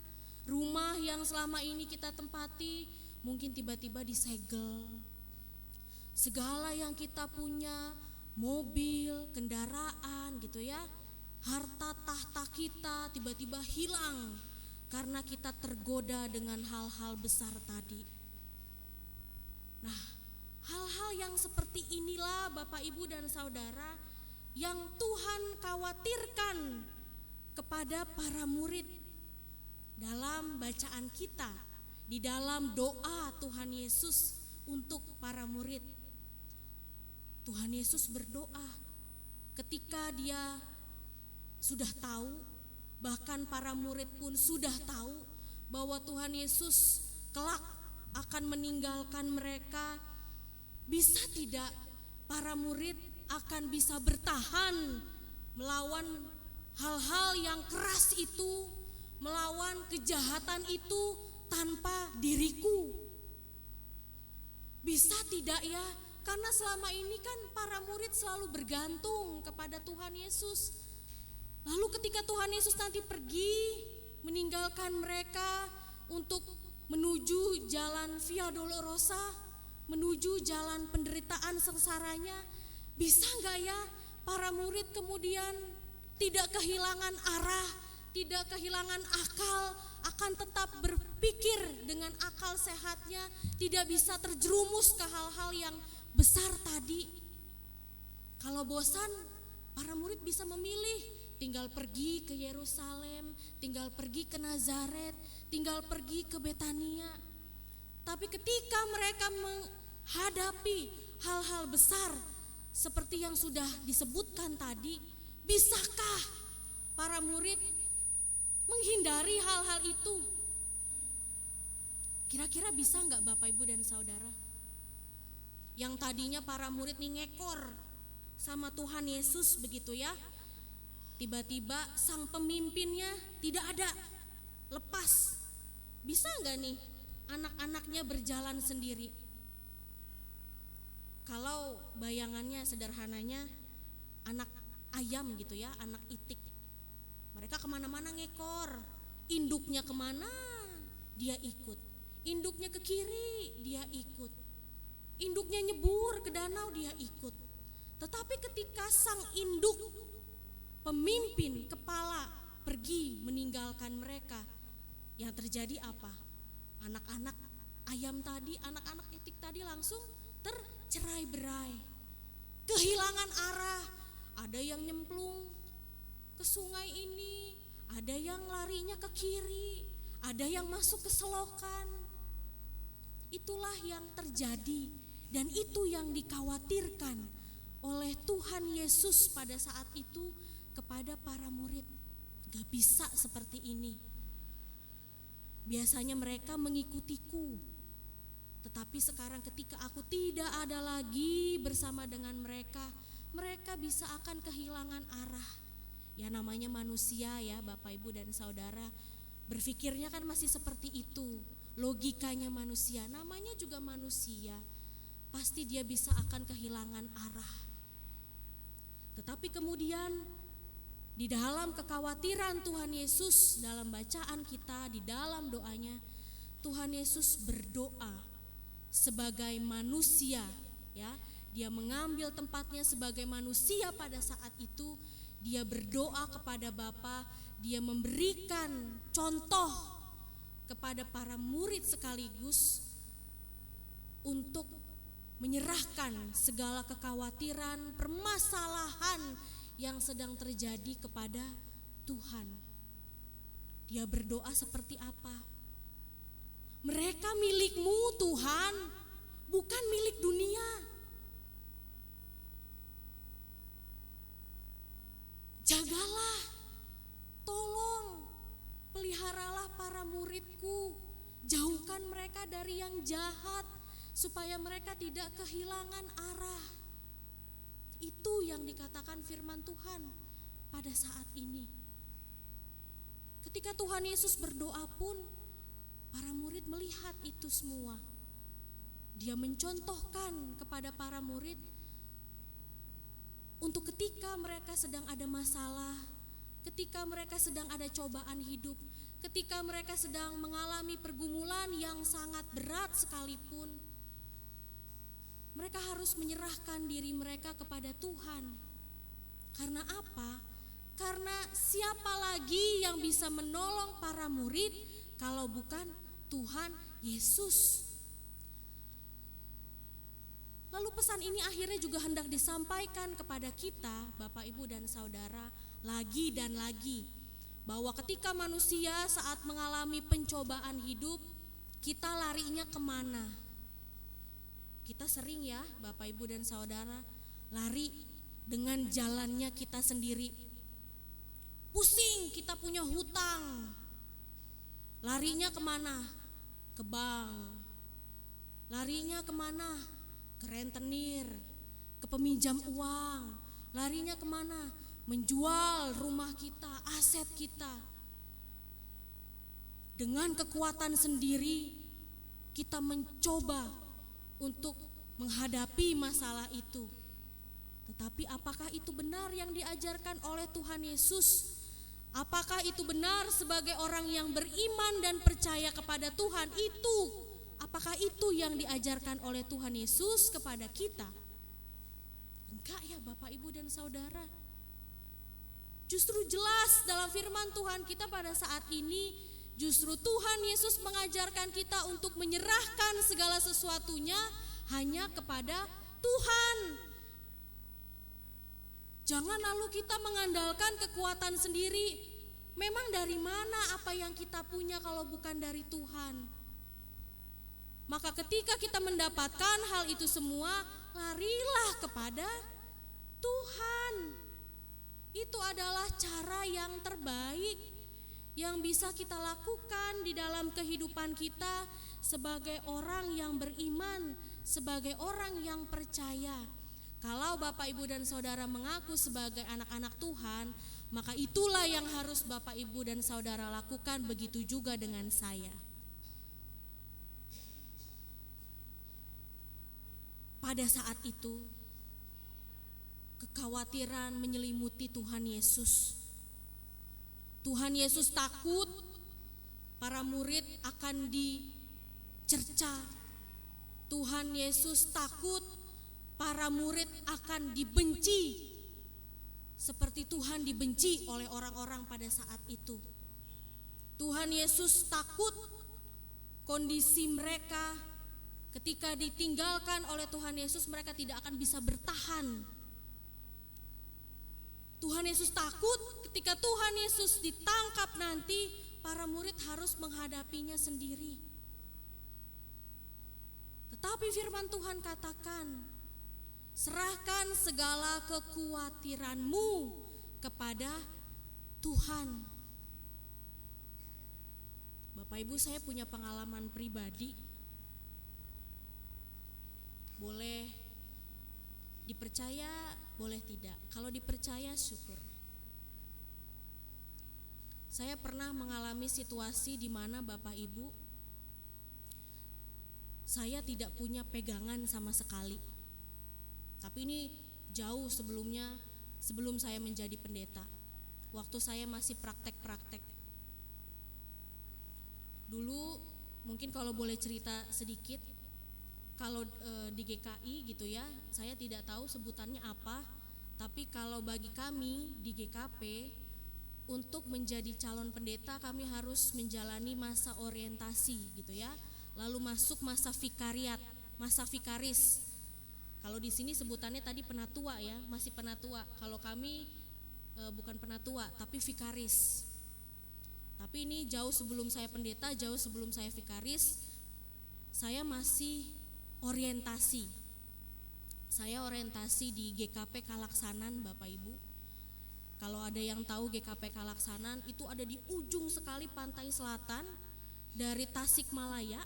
rumah yang selama ini kita tempati mungkin tiba-tiba disegel. Segala yang kita punya, mobil, kendaraan gitu ya, harta tahta kita tiba-tiba hilang karena kita tergoda dengan hal-hal besar tadi. Nah, hal-hal yang seperti inilah Bapak Ibu dan Saudara yang Tuhan khawatirkan kepada para murid dalam bacaan kita, di dalam doa Tuhan Yesus untuk para murid. Tuhan Yesus berdoa ketika dia sudah tahu, bahkan para murid pun sudah tahu bahwa Tuhan Yesus kelak akan meninggalkan mereka. Bisa tidak para murid akan bisa bertahan melawan hal-hal yang keras itu, melawan kejahatan itu tanpa diriku? Bisa tidak ya? Karena selama ini kan para murid selalu bergantung kepada Tuhan Yesus. Lalu ketika Tuhan Yesus nanti pergi meninggalkan mereka untuk menuju jalan Via Dolorosa, menuju jalan penderitaan sengsaranya, bisa nggak ya para murid kemudian tidak kehilangan arah, tidak kehilangan akal, akan tetap berpikir dengan akal sehatnya, tidak bisa terjerumus ke hal-hal yang besar tadi. Kalau bosan, para murid bisa memilih, tinggal pergi ke Yerusalem, tinggal pergi ke Nazaret, tinggal pergi ke Betania. Tapi ketika mereka menghadapi hal-hal besar seperti yang sudah disebutkan tadi, bisakah para murid menghindari hal-hal itu? Kira-kira bisa nggak Bapak Ibu dan Saudara? Yang tadinya para murid nih ngekor sama Tuhan Yesus begitu ya, tiba-tiba sang pemimpinnya tidak ada, lepas. Bisa nggak nih anak-anaknya berjalan sendiri? Kalau bayangannya sederhananya anak ayam gitu ya, anak itik. Mereka kemana-mana ngekor, induknya kemana dia ikut, induknya ke kiri dia ikut, induknya nyebur ke danau dia ikut. Tetapi ketika sang induk, pemimpin, kepala pergi meninggalkan mereka, yang terjadi apa? Anak-anak ayam tadi, anak-anak itik tadi langsung tercerai-berai, kehilangan arah. Ada yang nyemplung ke sungai ini, ada yang larinya ke kiri, ada yang masuk ke selokan. Itulah yang terjadi dan itu yang dikhawatirkan oleh Tuhan Yesus pada saat itu kepada para murid. Gak bisa seperti ini. Biasanya mereka mengikutiku, tetapi sekarang ketika aku tidak ada lagi bersama dengan mereka, mereka bisa akan kehilangan arah. Ya namanya manusia ya Bapak Ibu dan Saudara, berpikirnya kan masih seperti itu. Logikanya manusia, namanya juga manusia, pasti dia bisa akan kehilangan arah. Tetapi kemudian di dalam kekhawatiran Tuhan Yesus, dalam bacaan kita, di dalam doanya, Tuhan Yesus berdoa sebagai manusia, ya. Dia mengambil tempatnya sebagai manusia pada saat itu. Dia berdoa kepada Bapa, dia memberikan contoh kepada para murid sekaligus untuk menyerahkan segala kekhawatiran, permasalahan yang sedang terjadi kepada Tuhan. Dia berdoa seperti apa? Mereka milik-Mu Tuhan, bukan milik dunia. Jagalah, tolong, peliharalah para murid-Ku, jauhkan mereka dari yang jahat, supaya mereka tidak kehilangan arah. Itu yang dikatakan firman Tuhan pada saat ini. Ketika Tuhan Yesus berdoa pun, para murid melihat itu semua. Dia mencontohkan kepada para murid untuk ketika mereka sedang ada masalah, ketika mereka sedang ada cobaan hidup, ketika mereka sedang mengalami pergumulan yang sangat berat sekalipun, mereka harus menyerahkan diri mereka kepada Tuhan. Karena apa? Karena siapa lagi yang bisa menolong para murid kalau bukan Tuhan Yesus? Lalu pesan ini akhirnya juga hendak disampaikan kepada kita, Bapak Ibu dan Saudara, lagi dan lagi, bahwa ketika manusia saat mengalami pencobaan hidup, kita larinya kemana? Kita sering ya Bapak Ibu dan Saudara lari dengan jalannya kita sendiri. Pusing, kita punya hutang, larinya kemana? Ke bank. Larinya kemana? Ke rentenir, ke peminjam uang. Larinya kemana? Menjual rumah kita, aset kita. Dengan kekuatan sendiri kita mencoba untuk menghadapi masalah itu. Tetapi apakah itu benar yang diajarkan oleh Tuhan Yesus? Apakah itu benar sebagai orang yang beriman dan percaya kepada Tuhan? Itu Apakah itu yang diajarkan oleh Tuhan Yesus kepada kita? Enggak ya Bapak, Ibu, dan Saudara. Justru jelas dalam firman Tuhan kita pada saat ini, justru Tuhan Yesus mengajarkan kita untuk menyerahkan segala sesuatunya hanya kepada Tuhan. Jangan lalu kita mengandalkan kekuatan sendiri. Memang dari mana apa yang kita punya kalau bukan dari Tuhan? Maka ketika kita mendapatkan hal itu semua, larilah kepada Tuhan. Itu adalah cara yang terbaik yang bisa kita lakukan di dalam kehidupan kita sebagai orang yang beriman, sebagai orang yang percaya. Kalau Bapak, Ibu, dan Saudara mengaku sebagai anak-anak Tuhan, maka itulah yang harus Bapak, Ibu, dan Saudara lakukan, begitu juga dengan saya. Pada saat itu, kekhawatiran menyelimuti Tuhan Yesus. Tuhan Yesus takut para murid akan dicerca. Tuhan Yesus takut para murid akan dibenci, seperti Tuhan dibenci oleh orang-orang pada saat itu. Tuhan Yesus takut kondisi mereka ketika ditinggalkan oleh Tuhan Yesus, mereka tidak akan bisa bertahan. Tuhan Yesus takut ketika Tuhan Yesus ditangkap nanti, para murid harus menghadapinya sendiri. Tetapi firman Tuhan katakan, serahkan segala kekhawatiranmu kepada Tuhan. Bapak Ibu, saya punya pengalaman pribadi. Boleh dipercaya, boleh tidak. Kalau dipercaya, syukur. Saya pernah mengalami situasi di mana Bapak Ibu, saya tidak punya pegangan sama sekali. Tapi ini jauh sebelum saya menjadi pendeta. Waktu saya masih praktek-praktek. Dulu mungkin kalau boleh cerita sedikit, kalau di GKI gitu ya, saya tidak tahu sebutannya apa, tapi kalau bagi kami di GKP, untuk menjadi calon pendeta kami harus menjalani masa orientasi gitu ya, lalu masuk masa vikariat, masa vikaris. Kalau di sini sebutannya tadi penatua ya, masih penatua. Kalau kami bukan penatua, tapi vikaris. Tapi ini jauh sebelum saya pendeta, jauh sebelum saya vikaris, saya masih orientasi. Saya orientasi di GKP Kalaksanan, Bapak Ibu. Kalau ada yang tahu GKP Kalaksanan, itu ada di ujung sekali pantai selatan dari Tasikmalaya.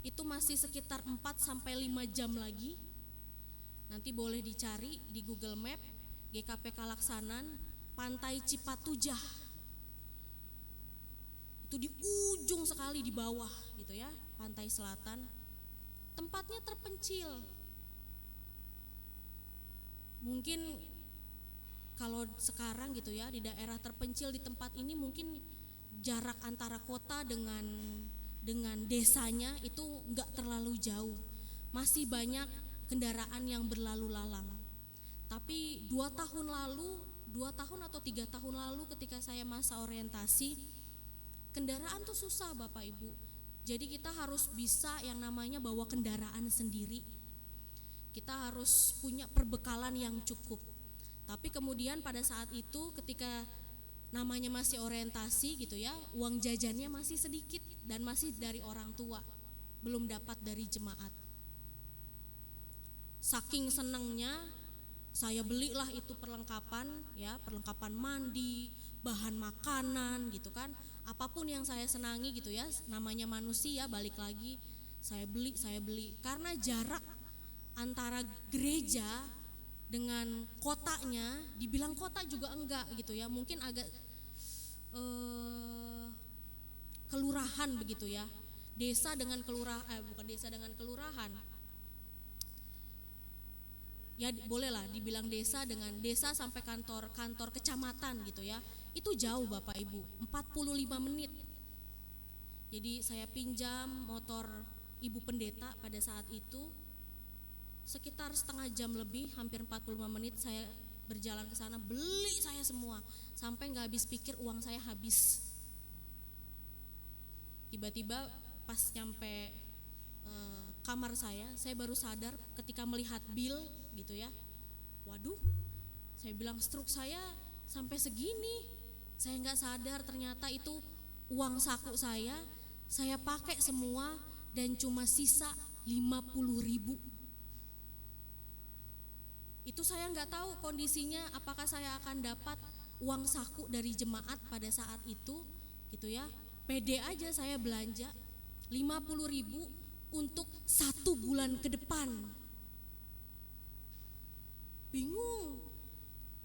Itu masih sekitar 4-5 jam lagi. Nanti boleh dicari di Google Map, GKP Kalaksanan, Pantai Cipatujah. Itu di ujung sekali di bawah gitu ya, pantai selatan. Tempatnya terpencil. Mungkin kalau sekarang gitu ya, di daerah terpencil di tempat ini mungkin jarak antara kota dengan desanya itu enggak terlalu jauh. Masih banyak kendaraan yang berlalu lalang. Tapi 2 tahun atau 3 tahun lalu ketika saya masa orientasi, kendaraan tuh susah Bapak Ibu. Jadi kita harus bisa yang namanya bawa kendaraan sendiri. Kita harus punya perbekalan yang cukup. Tapi kemudian pada saat itu ketika namanya masih orientasi gitu ya, uang jajannya masih sedikit dan masih dari orang tua, belum dapat dari jemaat. Saking senangnya saya belilah itu perlengkapan ya, perlengkapan mandi, bahan makanan gitu kan. Apapun yang saya senangi gitu ya, namanya manusia, balik lagi saya beli karena jarak antara gereja dengan kotanya, dibilang kota juga enggak gitu ya, mungkin agak kelurahan begitu ya, desa dengan kelurahan, bukan desa dengan kelurahan, ya bolehlah dibilang desa sampai kantor kecamatan gitu ya. Itu jauh Bapak Ibu, 45 menit. Jadi saya pinjam motor ibu pendeta pada saat itu. Sekitar setengah jam lebih, hampir 45 menit saya berjalan ke sana, beli saya semua, sampai nggak habis pikir uang saya habis. Tiba-tiba pas nyampe kamar saya baru sadar ketika melihat bill gitu ya. Waduh, saya bilang stroke saya sampai segini. Saya nggak sadar ternyata itu uang saku saya pakai semua dan cuma sisa 50.000. Itu saya nggak tahu kondisinya, apakah saya akan dapat uang saku dari jemaat pada saat itu gitu ya. Pede aja saya belanja 50.000 untuk 1 bulan ke depan. Bingung,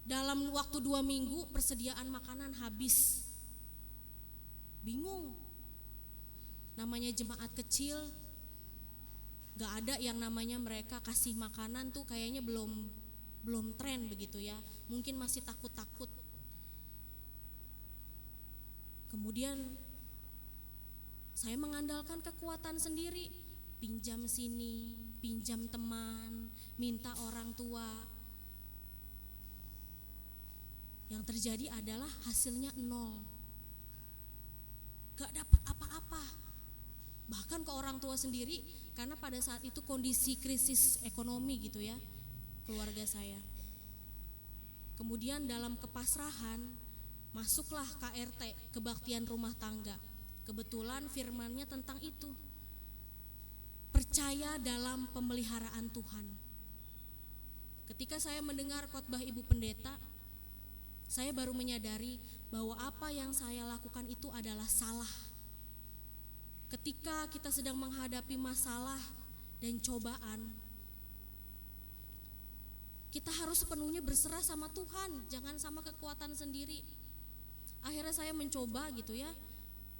dalam waktu 2 minggu persediaan makanan habis. Bingung, namanya jemaat kecil, gak ada yang namanya mereka kasih makanan tuh kayaknya belum tren begitu ya, mungkin masih takut-takut. Kemudian saya mengandalkan kekuatan sendiri, pinjam sini, pinjam teman, minta orang tua. Yang terjadi adalah hasilnya 0, gak dapat apa-apa. Bahkan ke orang tua sendiri, karena pada saat itu kondisi krisis ekonomi gitu ya, keluarga saya. Kemudian dalam kepasrahan masuklah KRT, kebaktian rumah tangga. Kebetulan firmannya tentang itu, percaya dalam pemeliharaan Tuhan. Ketika saya mendengar khotbah ibu pendeta, saya baru menyadari bahwa apa yang saya lakukan itu adalah salah. Ketika kita sedang menghadapi masalah dan cobaan, kita harus sepenuhnya berserah sama Tuhan, jangan sama kekuatan sendiri. Akhirnya saya mencoba gitu ya,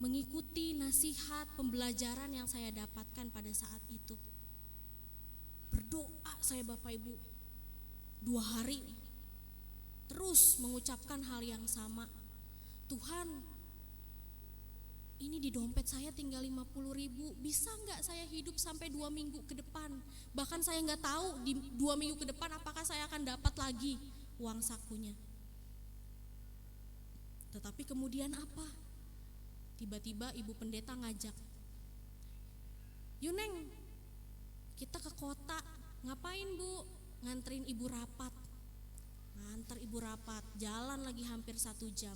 mengikuti nasihat pembelajaran yang saya dapatkan pada saat itu. Berdoa saya Bapak Ibu 2 hari terus mengucapkan hal yang sama. Tuhan, ini di dompet saya tinggal 50.000, bisa gak saya hidup sampai 2 minggu ke depan? Bahkan saya gak tahu di 2 minggu ke depan apakah saya akan dapat lagi uang sakunya. Tetapi kemudian apa? Tiba-tiba ibu pendeta ngajak, "Yuk Neng, kita ke kota." "Ngapain Bu?" "Nganterin ibu rapat." Nganter ibu rapat, jalan lagi hampir 1 jam.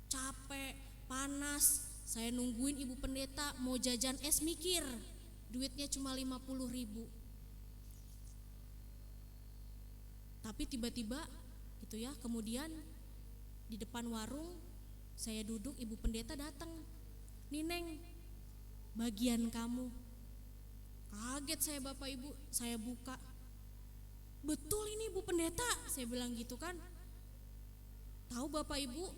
Capek, panas, saya nungguin ibu pendeta mau jajan es, mikir duitnya cuma 50.000. Tapi tiba-tiba gitu ya, kemudian di depan warung saya duduk, ibu pendeta datang, "Nih Neng, bagian kamu." Kaget saya Bapak Ibu, saya buka, betul ini ibu pendeta, saya bilang gitu kan. Tahu Bapak Ibu,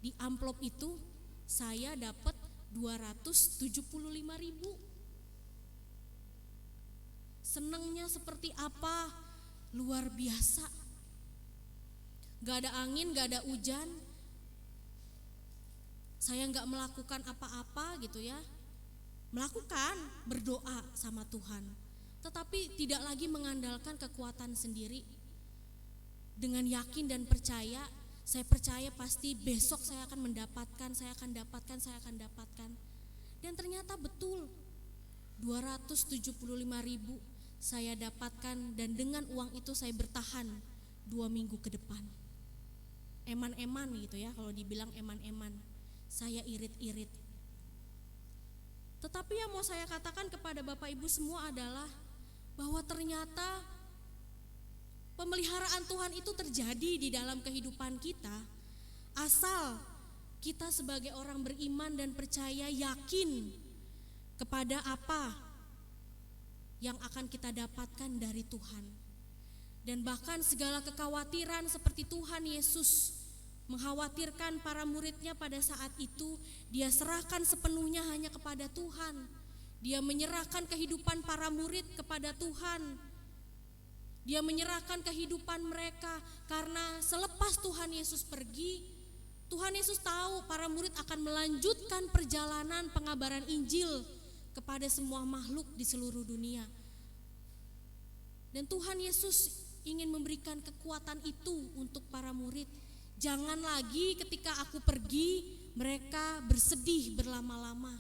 di amplop itu saya dapat 275.000. Senengnya seperti apa? Luar biasa. Gak ada angin, gak ada hujan, saya gak melakukan apa-apa gitu ya. Melakukan, berdoa sama Tuhan, tetapi tidak lagi mengandalkan kekuatan sendiri. Dengan yakin dan percaya, saya percaya pasti besok saya akan mendapatkan, saya akan dapatkan. Dan ternyata betul, 275.000 saya dapatkan, dan dengan uang itu saya bertahan 2 minggu ke depan. Eman-eman gitu ya, kalau dibilang eman-eman, saya irit-irit. Tetapi yang mau saya katakan kepada Bapak Ibu semua adalah bahwa ternyata pemeliharaan Tuhan itu terjadi di dalam kehidupan kita, asal kita sebagai orang beriman dan percaya, yakin kepada apa yang akan kita dapatkan dari Tuhan. Dan bahkan segala kekhawatiran seperti Tuhan Yesus mengkhawatirkan para muridnya pada saat itu, dia serahkan sepenuhnya hanya kepada Tuhan. Dia menyerahkan kehidupan para murid kepada Tuhan. Dia menyerahkan kehidupan mereka, karena selepas Tuhan Yesus pergi, Tuhan Yesus tahu para murid akan melanjutkan perjalanan pengabaran Injil kepada semua makhluk di seluruh dunia. Dan Tuhan Yesus ingin memberikan kekuatan itu untuk para murid. Jangan lagi ketika aku pergi mereka bersedih berlama-lama.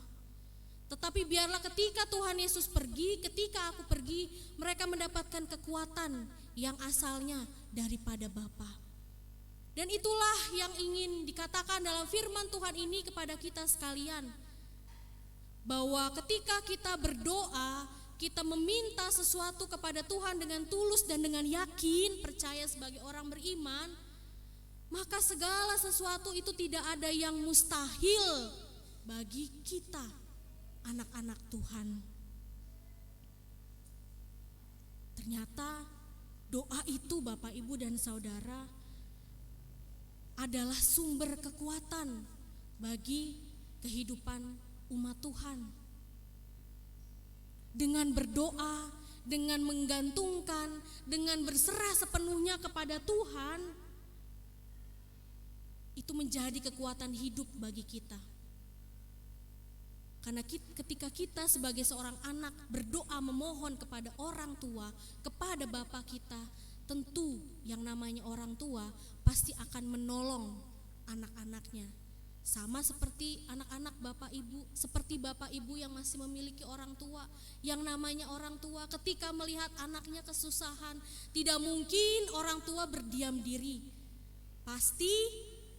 Tetapi biarlah ketika Tuhan Yesus pergi, ketika aku pergi, mereka mendapatkan kekuatan yang asalnya daripada Bapa. Dan itulah yang ingin dikatakan dalam firman Tuhan ini kepada kita sekalian. Bahwa ketika kita berdoa, kita meminta sesuatu kepada Tuhan dengan tulus dan dengan yakin, percaya sebagai orang beriman, maka segala sesuatu itu tidak ada yang mustahil bagi kita, anak-anak Tuhan. Ternyata doa itu Bapak, Ibu, dan Saudara adalah sumber kekuatan bagi kehidupan umat Tuhan. Dengan berdoa, dengan menggantungkan, dengan berserah sepenuhnya kepada Tuhan, itu menjadi kekuatan hidup bagi kita. Karena ketika kita sebagai seorang anak berdoa memohon kepada orang tua, kepada Bapa kita, tentu yang namanya orang tua pasti akan menolong anak-anaknya. Sama seperti anak-anak Bapak Ibu, seperti Bapak Ibu yang masih memiliki orang tua. Yang namanya orang tua ketika melihat anaknya kesusahan, tidak mungkin orang tua berdiam diri. Pasti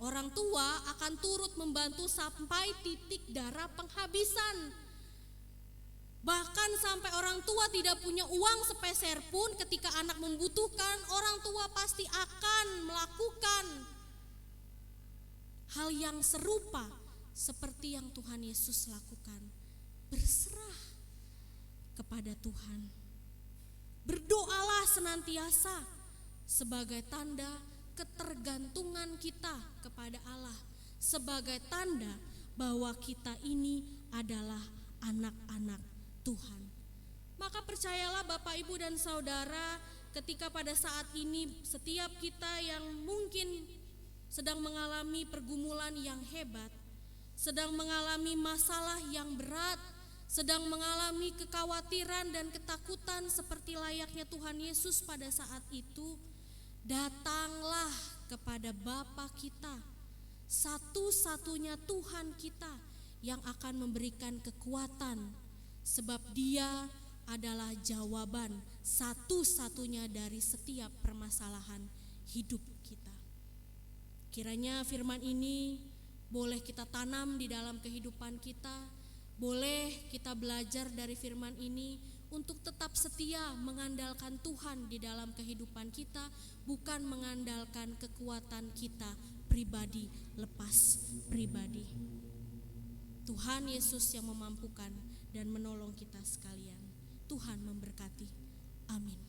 orang tua akan turut membantu sampai titik darah penghabisan. Bahkan sampai orang tua tidak punya uang sepeser pun, ketika anak membutuhkan, orang tua pasti akan melakukan hal yang serupa seperti yang Tuhan Yesus lakukan. Berserah kepada Tuhan. Berdoalah senantiasa sebagai tanda ketergantungan kita kepada Allah, sebagai tanda bahwa kita ini adalah anak-anak Tuhan. Maka percayalah Bapak, Ibu, dan Saudara, ketika pada saat ini setiap kita yang mungkin sedang mengalami pergumulan yang hebat, sedang mengalami masalah yang berat, sedang mengalami kekhawatiran dan ketakutan seperti layaknya Tuhan Yesus pada saat itu, datanglah kepada Bapa kita, satu-satunya Tuhan kita yang akan memberikan kekuatan, sebab Dia adalah jawaban satu-satunya dari setiap permasalahan hidup kita. Kiranya firman ini boleh kita tanam di dalam kehidupan kita, boleh kita belajar dari firman ini untuk tetap setia mengandalkan Tuhan di dalam kehidupan kita, bukan mengandalkan kekuatan kita pribadi lepas pribadi. Tuhan Yesus yang memampukan dan menolong kita sekalian. Tuhan memberkati. Amin.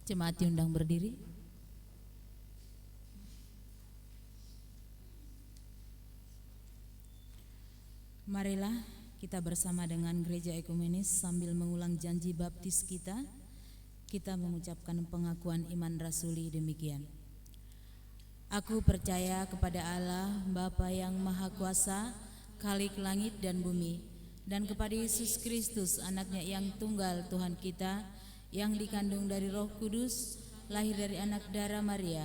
Jemaat diundang berdiri. Marilah kita bersama dengan gereja ekumenis sambil mengulang janji baptis kita mengucapkan pengakuan iman rasuli demikian. Aku percaya kepada Allah, Bapa yang Maha Kuasa, Khalik langit dan bumi, dan kepada Yesus Kristus, anaknya yang tunggal Tuhan kita, yang dikandung dari Roh Kudus, lahir dari anak darah Maria,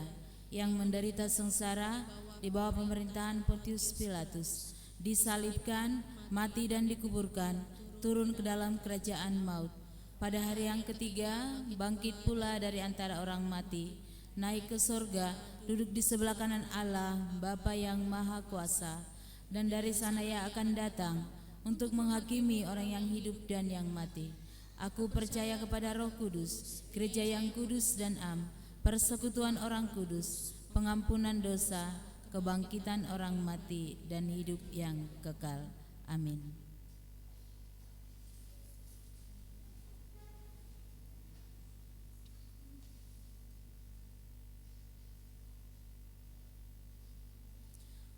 yang menderita sengsara di bawah pemerintahan Pontius Pilatus, disalibkan, mati dan dikuburkan, turun ke dalam kerajaan maut. Pada hari yang ketiga, bangkit pula dari antara orang mati, naik ke sorga, duduk di sebelah kanan Allah, Bapa yang Maha Kuasa, dan dari sana Ia akan datang untuk menghakimi orang yang hidup dan yang mati. Aku percaya kepada Roh Kudus, gereja yang kudus dan am, persekutuan orang kudus, pengampunan dosa, kebangkitan orang mati, dan hidup yang kekal. Amin.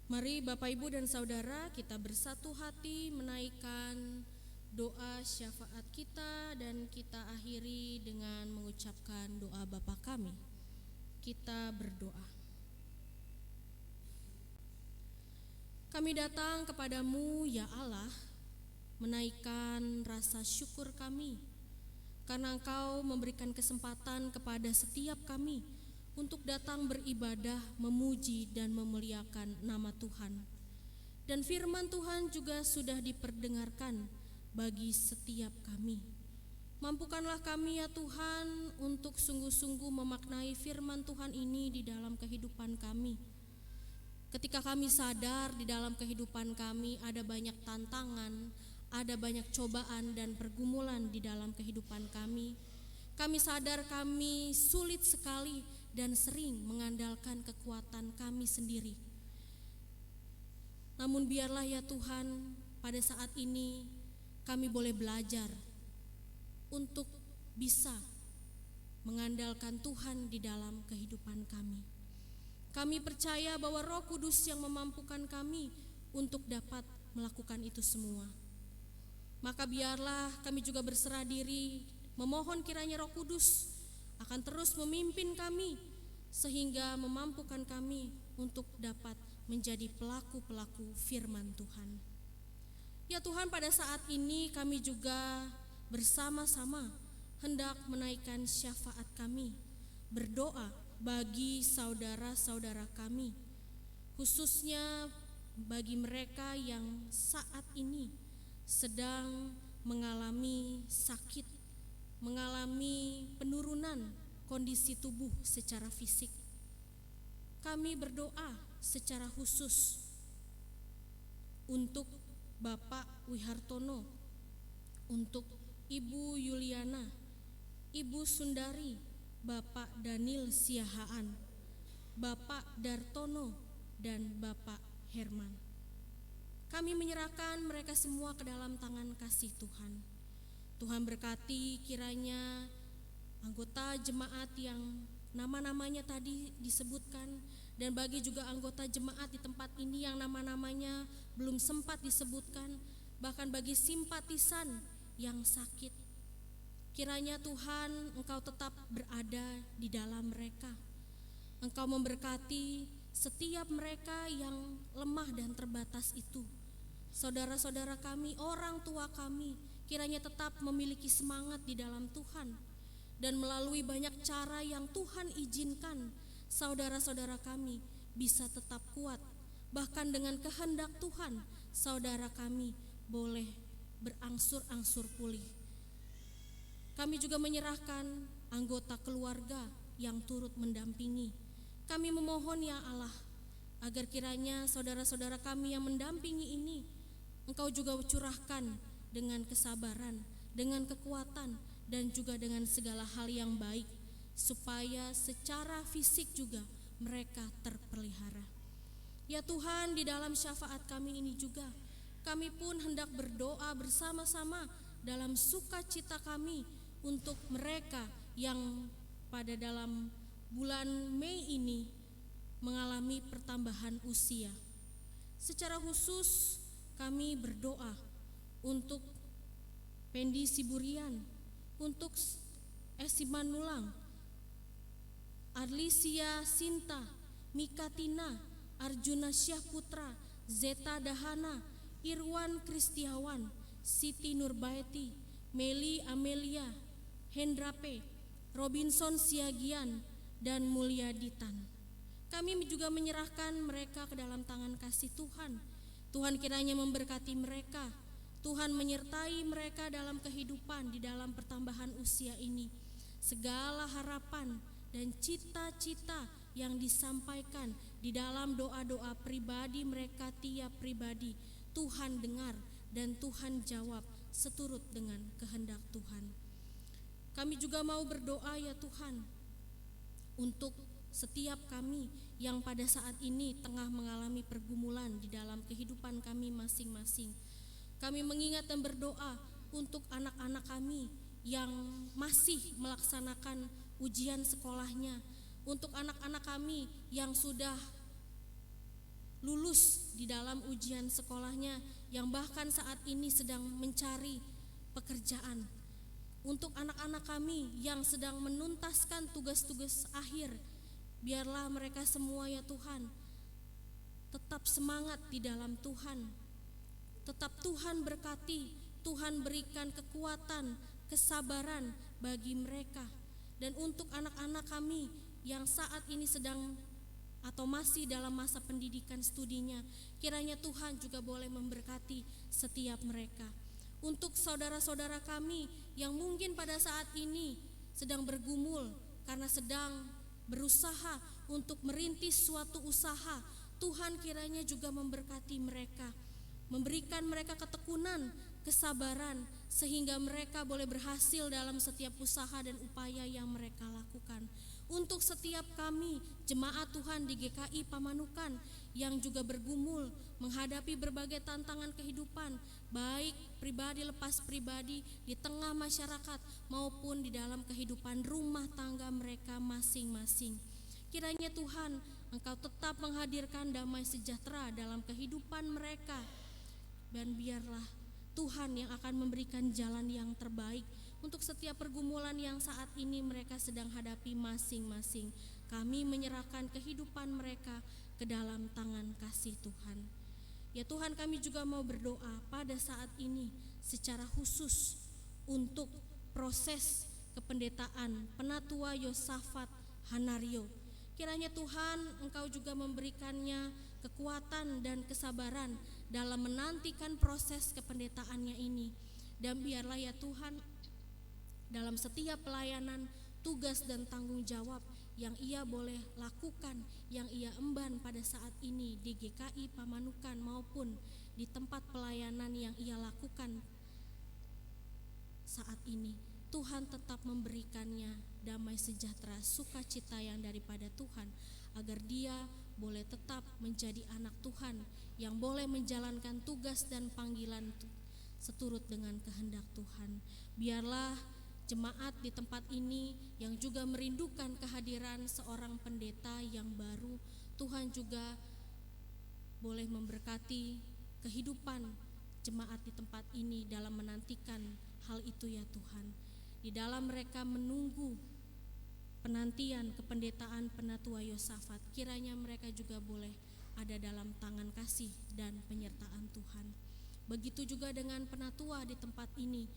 Mari Bapak Ibu dan Saudara kita bersatu hati menaikkan doa syafaat kita dan kita akhiri dengan mengucapkan doa Bapa kami. Kita berdoa. Kami datang kepadamu ya Allah, menaikkan rasa syukur kami karena Engkau memberikan kesempatan kepada setiap kami untuk datang beribadah, memuji dan memuliakan nama Tuhan. Dan firman Tuhan juga sudah diperdengarkan bagi setiap kami. Mampukanlah kami ya Tuhan untuk sungguh-sungguh memaknai firman Tuhan ini di dalam kehidupan kami. Ketika kami sadar di dalam kehidupan kami ada banyak tantangan, ada banyak cobaan dan pergumulan di dalam kehidupan kami. Kami sadar kami sulit sekali dan sering mengandalkan kekuatan kami sendiri. Namun biarlah ya Tuhan, pada saat ini kami boleh belajar untuk bisa mengandalkan Tuhan di dalam kehidupan kami. Kami percaya bahwa Roh Kudus yang memampukan kami untuk dapat melakukan itu semua. Maka biarlah kami juga berserah diri, memohon kiranya Roh Kudus akan terus memimpin kami sehingga memampukan kami untuk dapat menjadi pelaku-pelaku firman Tuhan. Ya Tuhan, pada saat ini kami juga bersama-sama hendak menaikkan syafaat kami, berdoa bagi saudara-saudara kami, khususnya bagi mereka yang saat ini sedang mengalami sakit, mengalami penurunan kondisi tubuh secara fisik. Kami berdoa secara khusus untuk Bapak Wihartono, untuk Ibu Yuliana, Ibu Sundari, Bapak Daniel Siahaan, Bapak Dartono, dan Bapak Herman. Kami menyerahkan mereka semua ke dalam tangan kasih Tuhan. Tuhan berkati kiranya anggota jemaat yang nama-namanya tadi disebutkan, dan bagi juga anggota jemaat di tempat ini yang nama-namanya belum sempat disebutkan, bahkan bagi simpatisan yang sakit, kiranya Tuhan Engkau tetap berada di dalam mereka. Engkau memberkati setiap mereka yang lemah dan terbatas itu. Saudara-saudara kami, orang tua kami, kiranya tetap memiliki semangat di dalam Tuhan. Dan melalui banyak cara yang Tuhan izinkan, saudara-saudara kami bisa tetap kuat. Bahkan dengan kehendak Tuhan, saudara kami boleh berangsur-angsur pulih. Kami juga menyerahkan anggota keluarga yang turut mendampingi. Kami memohon ya Allah, agar kiranya saudara-saudara kami yang mendampingi ini, Engkau juga curahkan dengan kesabaran, dengan kekuatan, dan juga dengan segala hal yang baik, supaya secara fisik juga mereka terpelihara. Ya Tuhan, di dalam syafaat kami ini juga, kami pun hendak berdoa bersama-sama dalam sukacita kami untuk mereka yang pada dalam bulan Mei ini mengalami pertambahan usia. Secara khusus kami berdoa untuk Pendi Siburian, untuk Esimanulang, Arlisia Sinta, Mika Tina, Arjuna Syahputra, Zeta Dahana, Irwan Kristiawan, Siti Nurbaiti, Meli Amelia, Hendrape, Robinson Siagian, dan Mulyaditan. Kami juga menyerahkan mereka ke dalam tangan kasih Tuhan. Tuhan kiranya memberkati mereka. Tuhan menyertai mereka dalam kehidupan di dalam pertambahan usia ini. Segala harapan dan cita-cita yang disampaikan di dalam doa-doa pribadi mereka tiap pribadi, Tuhan dengar dan Tuhan jawab seturut dengan kehendak Tuhan. Kami juga mau berdoa ya Tuhan untuk setiap kami yang pada saat ini tengah mengalami pergumulan di dalam kehidupan kami masing-masing. Kami mengingat dan berdoa untuk anak-anak kami yang masih melaksanakan ujian sekolahnya, untuk anak-anak kami yang sudah lulus di dalam ujian sekolahnya, yang bahkan saat ini sedang mencari pekerjaan. Untuk anak-anak kami yang sedang menuntaskan tugas-tugas akhir, biarlah mereka semua ya Tuhan tetap semangat di dalam Tuhan. Tetap Tuhan berkati, Tuhan berikan kekuatan, kesabaran bagi mereka. Dan untuk anak-anak kami yang saat ini sedang atau masih dalam masa pendidikan studinya, kiranya Tuhan juga boleh memberkati setiap mereka. Untuk saudara-saudara kami yang mungkin pada saat ini sedang bergumul karena sedang berusaha untuk merintis suatu usaha, Tuhan kiranya juga memberkati mereka, memberikan mereka ketekunan, kesabaran, sehingga mereka boleh berhasil dalam setiap usaha dan upaya yang mereka lakukan. Untuk setiap kami, jemaat Tuhan di GKI Pamanukan yang juga bergumul menghadapi berbagai tantangan kehidupan, baik pribadi lepas pribadi, di tengah masyarakat maupun di dalam kehidupan rumah tangga mereka masing-masing. Kiranya Tuhan, Engkau tetap menghadirkan damai sejahtera dalam kehidupan mereka, dan biarlah Tuhan yang akan memberikan jalan yang terbaik untuk setiap pergumulan yang saat ini mereka sedang hadapi masing-masing. Kami menyerahkan kehidupan mereka ke dalam tangan kasih Tuhan. Ya Tuhan, kami juga mau berdoa pada saat ini secara khusus untuk proses kependetaan Penatua Yosafat Hanario. Kiranya Tuhan, Engkau juga memberikannya kekuatan dan kesabaran dalam menantikan proses kependetaannya ini. Dan biarlah ya Tuhan, dalam setiap pelayanan, tugas dan tanggung jawab yang ia boleh lakukan, yang ia emban pada saat ini di GKI Pamanukan maupun di tempat pelayanan yang ia lakukan saat ini, Tuhan tetap memberikannya damai sejahtera, sukacita yang daripada Tuhan, agar dia boleh tetap menjadi anak Tuhan yang boleh menjalankan tugas dan panggilan seturut dengan kehendak Tuhan. Biarlah jemaat di tempat ini yang juga merindukan kehadiran seorang pendeta yang baru, Tuhan juga boleh memberkati kehidupan jemaat di tempat ini dalam menantikan hal itu ya Tuhan. Di dalam mereka menunggu penantian kependetaan Penatua Yosafat, kiranya mereka juga boleh ada dalam tangan kasih dan penyertaan Tuhan. Begitu juga dengan penatua di tempat ini,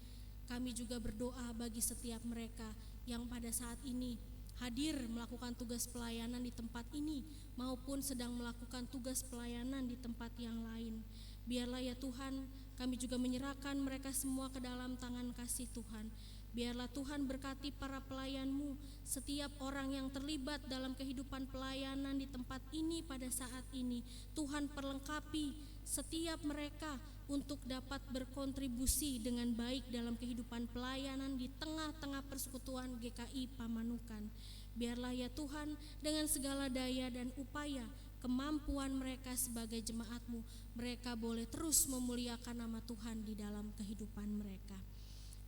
kami juga berdoa bagi setiap mereka yang pada saat ini hadir melakukan tugas pelayanan di tempat ini maupun sedang melakukan tugas pelayanan di tempat yang lain. Biarlah ya Tuhan, kami juga menyerahkan mereka semua ke dalam tangan kasih Tuhan. Biarlah Tuhan berkati para pelayan-Mu, setiap orang yang terlibat dalam kehidupan pelayanan di tempat ini pada saat ini. Tuhan perlengkapi setiap mereka untuk dapat berkontribusi dengan baik dalam kehidupan pelayanan di tengah-tengah persekutuan GKI Pamanukan. Biarlah ya Tuhan, dengan segala daya dan upaya, kemampuan mereka sebagai jemaat-Mu, mereka boleh terus memuliakan nama Tuhan di dalam kehidupan mereka.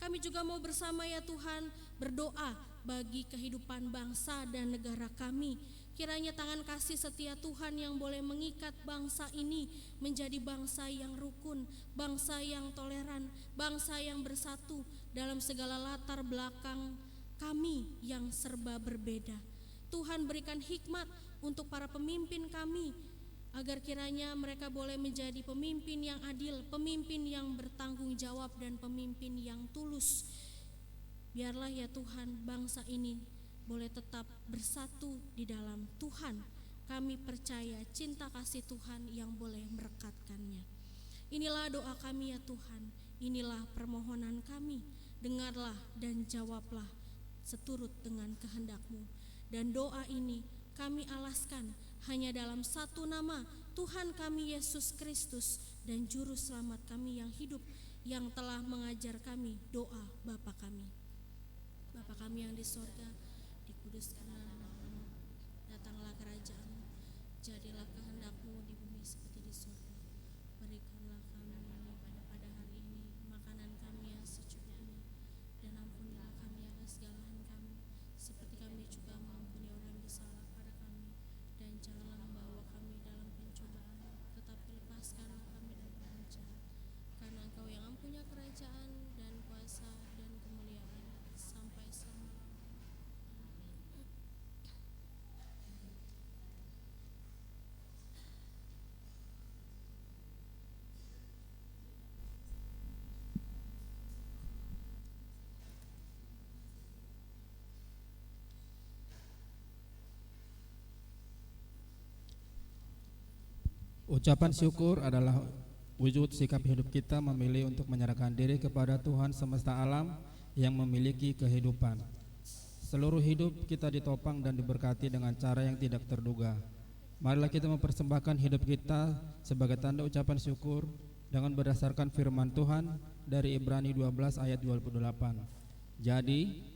Kami juga mau bersama ya Tuhan berdoa bagi kehidupan bangsa dan negara kami. Kiranya tangan kasih setia Tuhan yang boleh mengikat bangsa ini menjadi bangsa yang rukun, bangsa yang toleran, bangsa yang bersatu dalam segala latar belakang kami yang serba berbeda. Tuhan berikan hikmat untuk para pemimpin kami, agar kiranya mereka boleh menjadi pemimpin yang adil, pemimpin yang bertanggung jawab, dan pemimpin yang tulus. Biarlah ya Tuhan, bangsa ini boleh tetap bersatu di dalam Tuhan. Kami percaya cinta kasih Tuhan yang boleh merekatkannya. Inilah doa kami ya Tuhan, inilah permohonan kami. Dengarlah dan jawablah seturut dengan kehendak-Mu. Dan doa ini kami alaskan hanya dalam satu nama, Tuhan kami Yesus Kristus dan Juru Selamat kami yang hidup, yang telah mengajar kami doa Bapa kami. Bapa kami yang di sorga, dikuduskanlah nama-Mu, datanglah kerajaan-Mu, jadilah kehendak-Mu di bumi seperti di sorga. Berikanlah kami pada hari ini makanan kami yang secukupnya, dan ampunilah kami akan segala kami, seperti kami juga mengampuni orang yang bersalah pada kami. Dan janganlah membawa kami dalam pencobaan, Ucapan syukur adalah wujud sikap hidup kita memilih untuk menyerahkan diri kepada Tuhan semesta alam yang memiliki kehidupan. Seluruh hidup kita ditopang dan diberkati dengan cara yang tidak terduga. Marilah kita mempersembahkan hidup kita sebagai tanda ucapan syukur dengan berdasarkan firman Tuhan dari Ibrani 12 ayat 28. Jadi,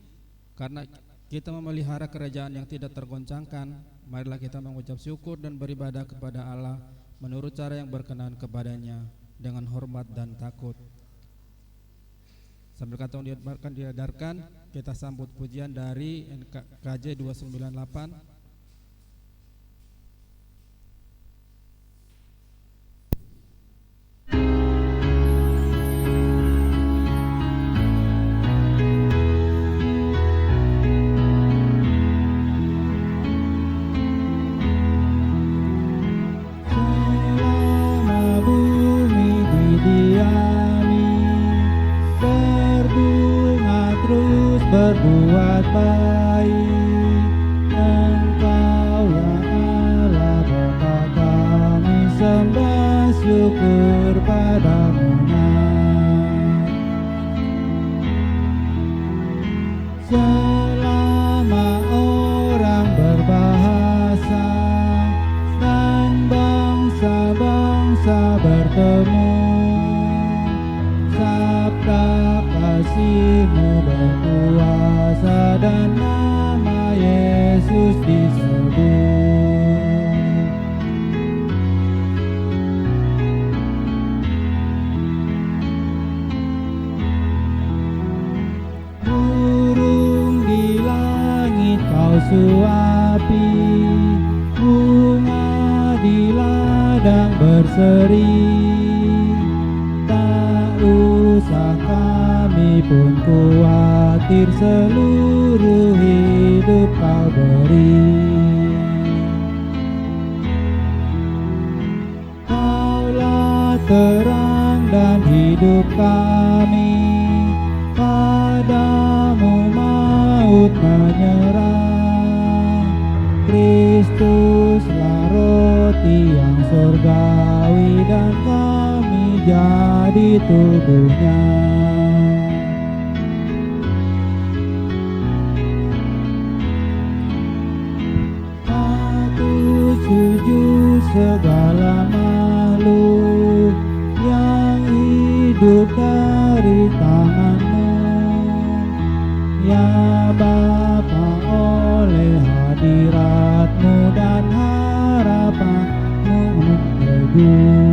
karena kita memelihara kerajaan yang tidak tergoncangkan, marilah kita mengucap syukur dan beribadah kepada Allah menurut cara yang berkenan kepadanya dengan hormat dan takut. Sambil kata diedarkan, kita sambut pujian dari KJ 298. Berbuat baik, Engkau ya Allah Bapa kami sembah syukur padamu. Selama orang berbahasa dan bangsa-bangsa bertemu, sabda kasih-Mu berkuasa dan nama Yesus disebut. Burung di langit Kau suapi, bunga di ladang berseri. Tak usah kami pun khawatir, seluruh hidup Kau beri. Kaulah terang dan hidup kami, padamu maut menyerah. Kristuslah roti yang surgawi dan kami jadi tubuhnya. Aku sujud segala makhluk yang hidup dari tangan-Mu, ya Bapa, oleh hadirat-Mu dan harapan-Mu teguh.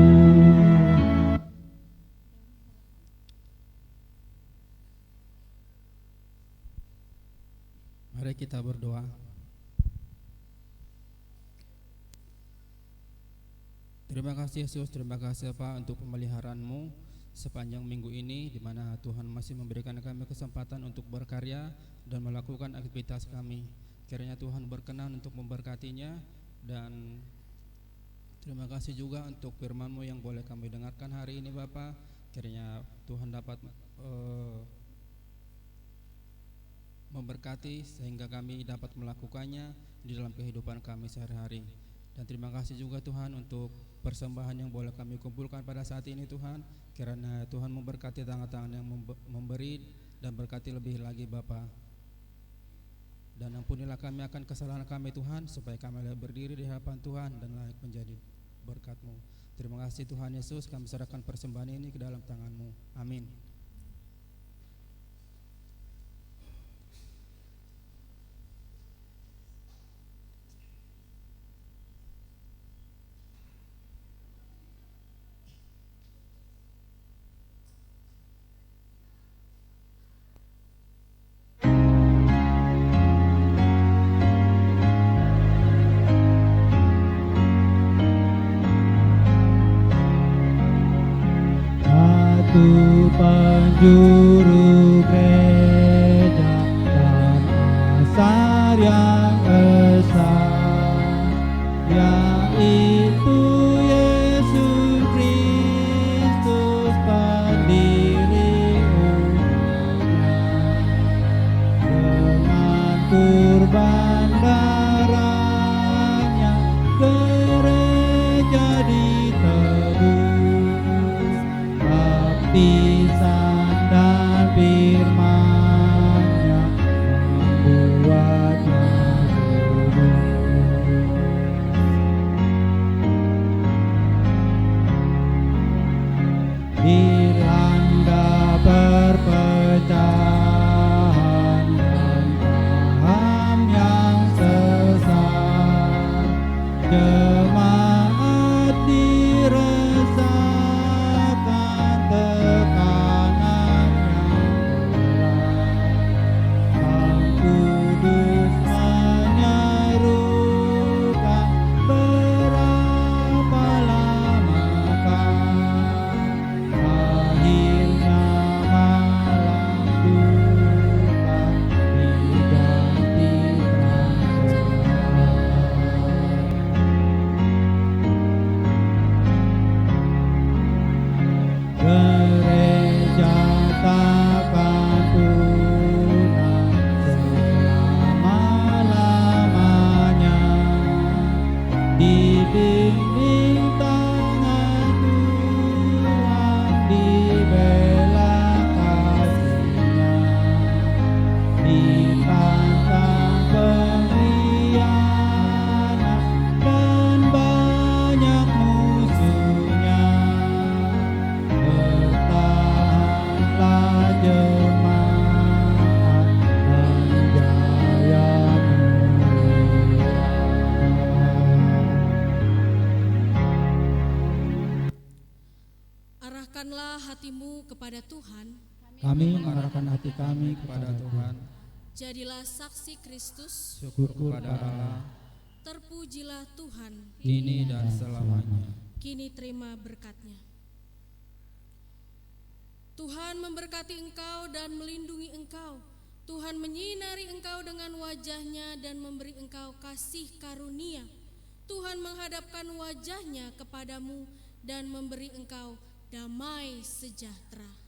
Mari kita berdoa. Terima kasih Yesus, terima kasih Pak untuk pemeliharaan-Mu sepanjang minggu ini, di mana Tuhan masih memberikan kami kesempatan untuk berkarya dan melakukan aktivitas kami. Kiranya Tuhan berkenan untuk memberkatinya, dan terima kasih juga untuk firman-Mu yang boleh kami dengarkan hari ini Bapak. Kiranya Tuhan dapat memberkati sehingga kami dapat melakukannya di dalam kehidupan kami sehari-hari. Dan terima kasih juga Tuhan untuk persembahan yang boleh kami kumpulkan pada saat ini Tuhan. Kiranya Tuhan memberkati tangan-tangan yang memberi dan berkati lebih lagi Bapa. Dan ampunilah kami akan kesalahan kami Tuhan, supaya kami layak berdiri di hadapan Tuhan dan layak menjadi berkat-Mu. Terima kasih Tuhan Yesus, kami serahkan persembahan ini ke dalam tangan-Mu. Amin. Penjuru gereja dan asal yang esa, yaitu Yesus Kristus pendiri umatnya. Dengan kurban darahnya gereja dilanda perpecahan dan paham yang sesat. Jemaat dirasakan tekanan yang berat. Sang Kudus menyerukan, berapa lamakah akhirnya malam duka diganti gereja takkan punah selama-lamanya. Dibimbing tangan Tuhan, dibela kasih-Nya, ditantang pengkhianat dan banyak musuhnya. Bertahanlah jemaat dan jaya mulia. Arahkanlah hatimu kepada Tuhan, Kami mengarahkan hati kami kepada Tuhan. jadilah saksi Kristus, Syukur kepada Allah, terpujilah Tuhan, kini dan selamanya. kini terima berkat-Nya. Tuhan memberkati engkau dan melindungi engkau. Tuhan menyinari engkau dengan wajah-Nya dan memberi engkau kasih karunia. Tuhan menghadapkan wajah-Nya kepadamu dan memberi engkau damai sejahtera.